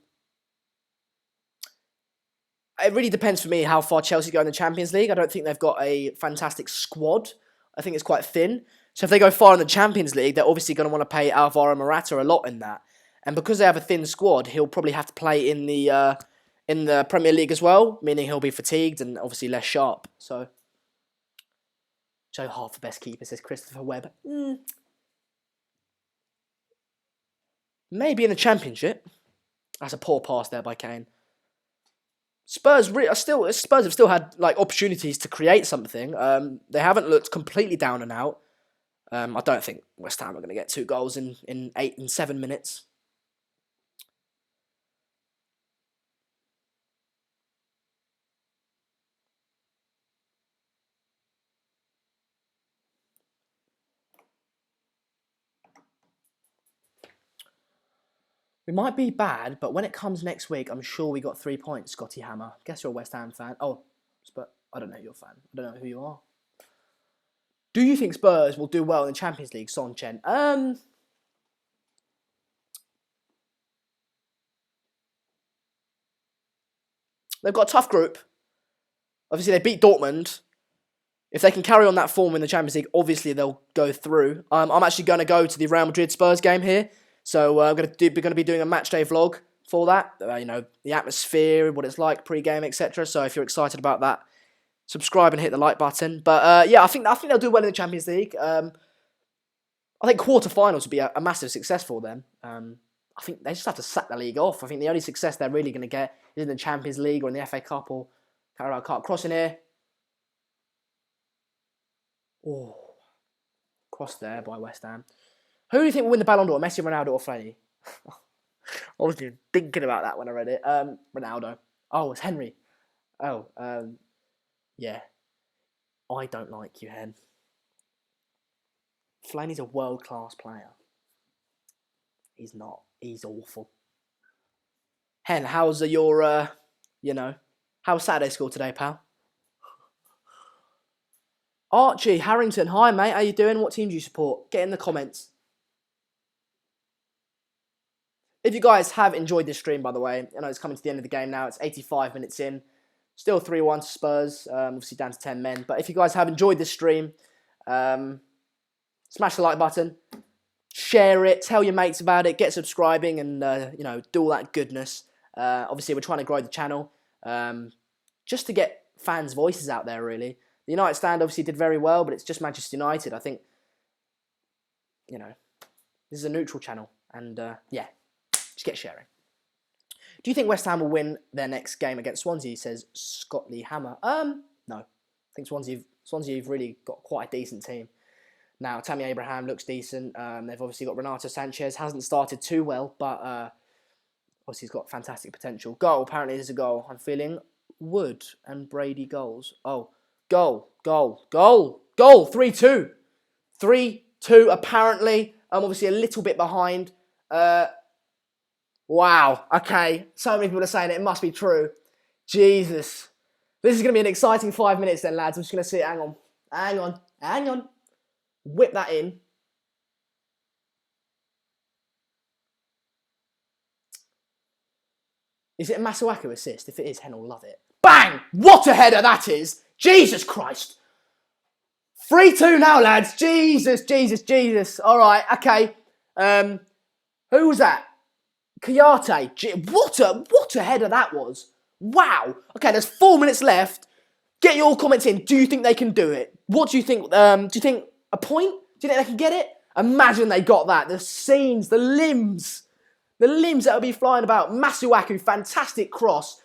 really depends for me how far Chelsea go in the Champions League. I don't think they've got a fantastic squad. I think it's quite thin. So if they go far in the Champions League, they're obviously going to want to pay Alvaro Morata a lot in that. And because they have a thin squad, he'll probably have to play in the Premier League as well, meaning he'll be fatigued and obviously less sharp. So... Joe Hart for best keeper, says Christopher Webb. Maybe in the Championship. That's a poor pass there by Kane. Spurs have still had like opportunities to create something. They haven't looked completely down and out. I don't think West Ham are going to get 2 goals in 8 and 7 minutes. We might be bad, but when it comes next week, I'm sure we got 3 points, Scotty Hammer. Guess you're a West Ham fan. Oh, but I don't know you're a fan. I don't know who you are. Do you think Spurs will do well in the Champions League, Son Chen? They've got a tough group. Obviously, they beat Dortmund. If they can carry on that form in the Champions League, obviously they'll go through. I'm actually going to go to the Real Madrid Spurs game here. So we're going to be doing a match day vlog for that. The atmosphere, what it's like pre-game, etc. So if you're excited about that, subscribe and hit the like button. But yeah, I think they'll do well in the Champions League. I think quarterfinals would be a massive success for them. I think they just have to sack the league off. I think the only success they're really going to get is in the Champions League or in the FA Cup or Carabao Cup. Cross in here. Oh, cross there by West Ham. Who do you think will win the Ballon d'Or? Messi, Ronaldo or Flaney? I was thinking about that when I read it. Ronaldo. Oh, it's Henry. Oh, yeah. I don't like you, Hen. Flaney's a world-class player. He's not. He's awful. Hen, how's your, how's Saturday school today, pal? Archie Harrington, hi mate, how you doing? What team do you support? Get in the comments. If you guys have enjoyed this stream, by the way, I know it's coming to the end of the game now. It's 85 minutes in. Still 3-1 to Spurs, obviously down to 10 men. But if you guys have enjoyed this stream, smash the like button, share it, tell your mates about it, get subscribing and, do all that goodness. Obviously, we're trying to grow the channel just to get fans' voices out there, really. The United stand obviously did very well, but it's just Manchester United. I think, this is a neutral channel. And, yeah. Just get sharing. Do you think West Ham will win their next game against Swansea, says Scott Lee Hammer? No. I think Swansea Swansea have really got quite a decent team. Now, Tammy Abraham looks decent. They've obviously got Renato Sanchez. Hasn't started too well, but obviously he's got fantastic potential. Goal, apparently there's a goal. I'm feeling Wood and Brady goals. Oh, goal. 3-2. 3-2, apparently. I'm obviously a little bit behind. Wow, okay. So many people are saying it must be true. Jesus. This is going to be an exciting 5 minutes then, lads. I'm just going to see it. Hang on. Whip that in. Is it a Masuaku assist? If it is, Hen will love it. Bang! What a header that is! Jesus Christ! 3-2 now, lads. Jesus. All right, okay. Who was that? Kayate. What a header that was. Wow. Okay, there's 4 minutes left. Get your comments in. Do you think they can do it? What do you think? Do you think a point? Do you think they can get it? Imagine they got that. The scenes, the limbs that would be flying about. Masuaku, fantastic cross.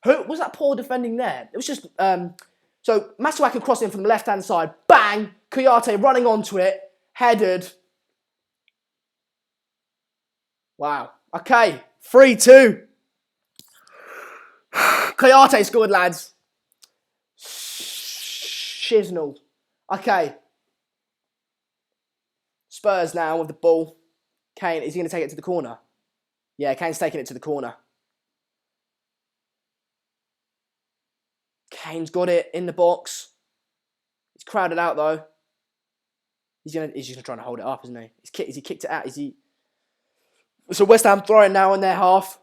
Who was that poor defending there? It was just so Masuaku crossing from the left-hand side. Bang! Kayate running onto it. Headed. Wow. Okay. 3-2. Kayate scored, lads. Shiznell. Okay. Spurs now with the ball. Kane, is he going to take it to the corner? Yeah, Kane's taking it to the corner. Kane's got it in the box. He's crowded out though. He's just going to try and hold it up, isn't he? Has he kicked it out? So West Ham throwing now in their half.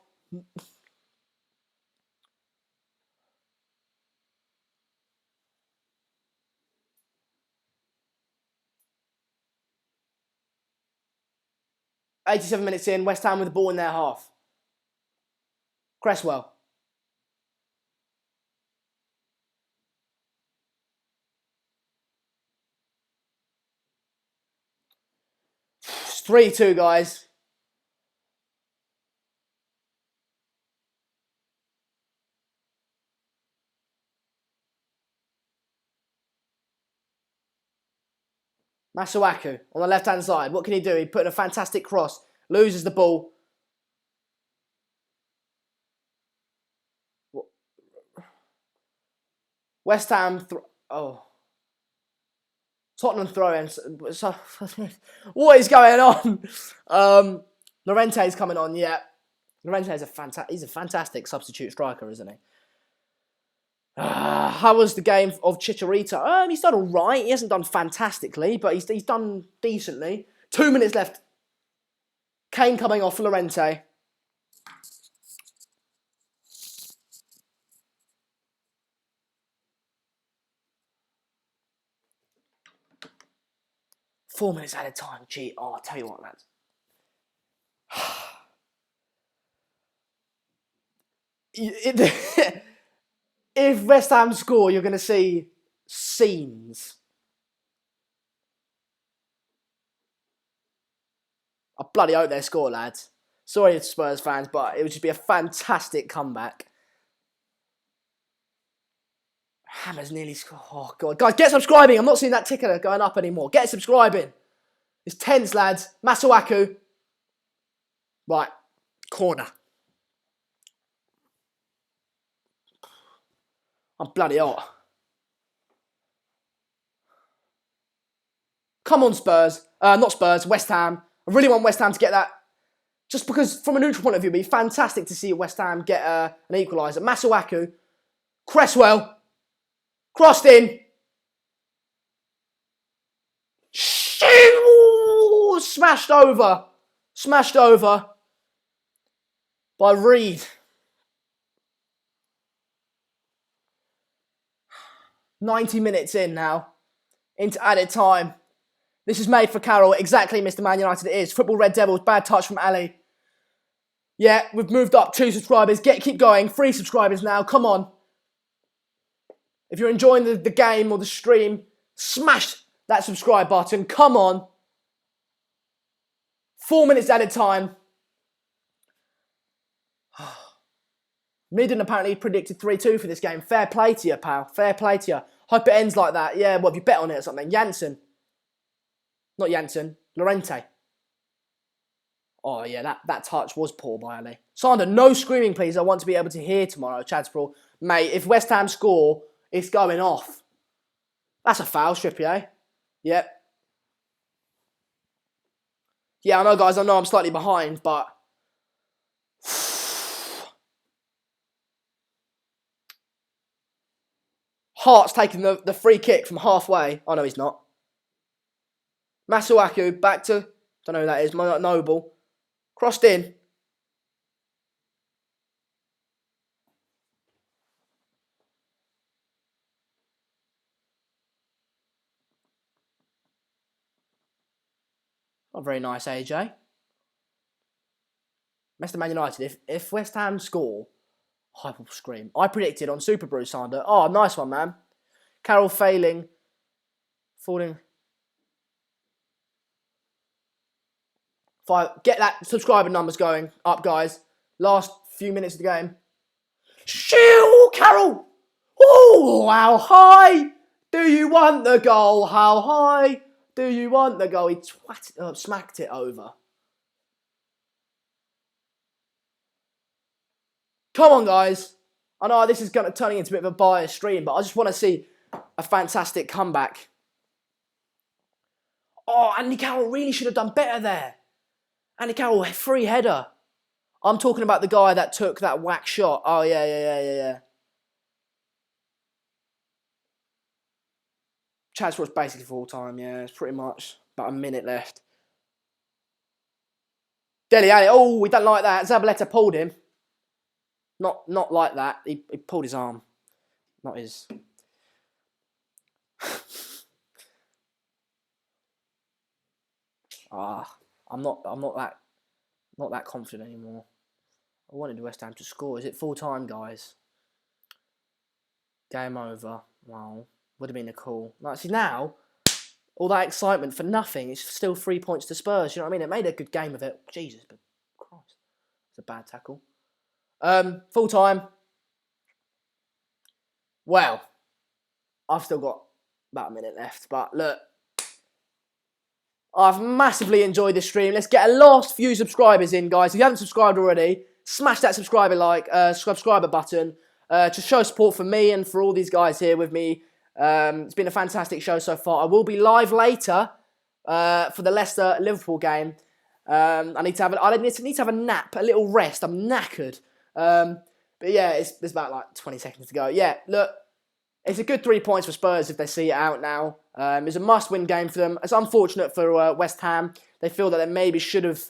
...87 minutes in, West Ham with the ball in their half. Cresswell. It's 3-2, guys. Masuaku on the left-hand side. What can he do? He put in a fantastic cross. Loses the ball. West Ham... Tottenham throw-in. What is going on? Llorente's coming on, yeah. Llorente's he's a fantastic substitute striker, isn't he? How was the game of Chicharito? He's done all right. He hasn't done fantastically, but he's done decently. 2 minutes left. Kane coming off Llorente. Four minutes at a time. Gee, I'll tell you what, lads. If West Ham score, you're going to see scenes. I bloody hope they score, lads. Sorry, Spurs fans, but it would just be a fantastic comeback. Hammer's nearly scored. Oh, God. Guys, get subscribing. I'm not seeing that ticker going up anymore. Get subscribing. It's tense, lads. Masuaku. Right. Corner. I'm bloody hot. Come on, Spurs. Not Spurs, West Ham. I really want West Ham to get that. Just because, from a neutral point of view, it'd be fantastic to see West Ham get an equaliser. Masuaku. Cresswell. Crossed in. Smashed over. Smashed over. By Reed. 90 minutes in now. Into added time. This is made for Carroll. Exactly, Mr. Man United it is. Football Red Devils. Bad touch from Ali. Yeah, we've moved up 2 subscribers. Keep going. 3 subscribers now. Come on. If you're enjoying the game or the stream, smash that subscribe button. Come on. 4 minutes added time. Midden apparently predicted 3-2 for this game. Fair play to you, pal. Fair play to you. Hope it ends like that. Yeah, well, if you bet on it or something. Janssen. Not Janssen. Lorente. Oh, yeah, that touch was poor by Ali. Sander, no screaming, please. I want to be able to hear tomorrow. Chadsprawl. Mate, if West Ham score, it's going off. That's a foul, Strippy, eh? Yep. Yeah, I know, guys. I know I'm slightly behind, but... Hart's taking the free kick from halfway. Oh, no, he's not. Masuaku, back to... Don't know who that is. Noble. Crossed in. Not very nice, AJ. Leicester Man United, if West Ham score, I will scream. I predicted on Super Brew, Sander. Oh, nice one, man. Carroll falling. Get that subscriber numbers going up, guys. Last few minutes of the game. Shield, Carroll! Oh, how high do you want the goal? How high do you want the goal? He smacked it over. Come on, guys. I know this is turning into a bit of a biased stream, but I just want to see a fantastic comeback. Oh, Andy Carroll really should have done better there. Andy Carroll, free header. I'm talking about the guy that took that whack shot. Oh, yeah. Chats was basically full time, yeah. It's pretty much about a minute left. Dele Alli, oh, we don't like that. Zabaleta pulled him. Not like that. He pulled his arm. Not his... I'm not that confident anymore. I wanted West Ham to score. Is it full time, guys? Game over. Wow. Would have been a call. Like, see, now, all that excitement for nothing. It's still 3 points to Spurs. You know what I mean? It made a good game of it. Jesus, but Christ. It's a bad tackle. Full time. Well, I've still got about a minute left. But look, I've massively enjoyed this stream. Let's get a last few subscribers in, guys. If you haven't subscribed already, smash that subscriber button to show support for me and for all these guys here with me. It's been a fantastic show so far. I will be live later for the Leicester-Liverpool game. I need to have a nap, a little rest. I'm knackered. But yeah, there's about like 20 seconds to go. Yeah, look, it's a good 3 points for Spurs if they see it out now. It's a must-win game for them. It's unfortunate for West Ham. They feel that they maybe should have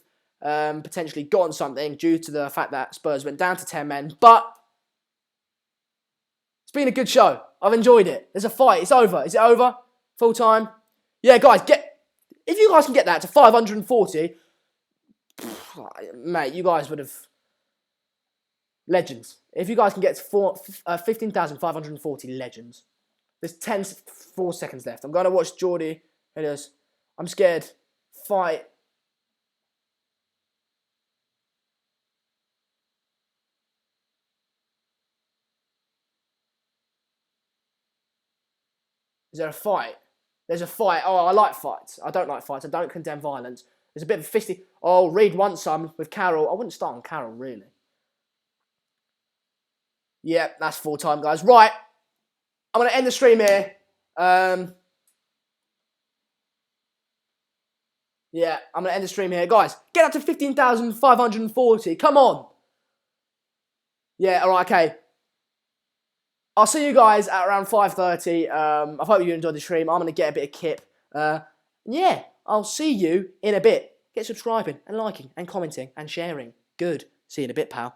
potentially gotten something due to the fact that Spurs went down to 10 men. But it's been a good show. I've enjoyed it. There's a fight. It's over. Is it over? Full time? Yeah, guys, if you guys can get that to 540, mate, you guys would have... Legends. If you guys can get to 15,540 legends. There's 4 seconds left. I'm going to watch Geordie. It is. I'm scared. Fight. Is there a fight? There's a fight. Oh, I like fights. I don't like fights. I don't condemn violence. There's a bit of a fisty... Oh, Reed wants some with Carroll. I wouldn't start on Carroll, really. Yeah, that's full time, guys. Right. I'm going to end the stream here. Yeah, I'm going to end the stream here. Guys, get up to 15,540. Come on. Yeah, all right, okay. I'll see you guys at around 5:30. I hope you enjoyed the stream. I'm going to get a bit of kip. Yeah, I'll see you in a bit. Get subscribing and liking and commenting and sharing. Good. See you in a bit, pal.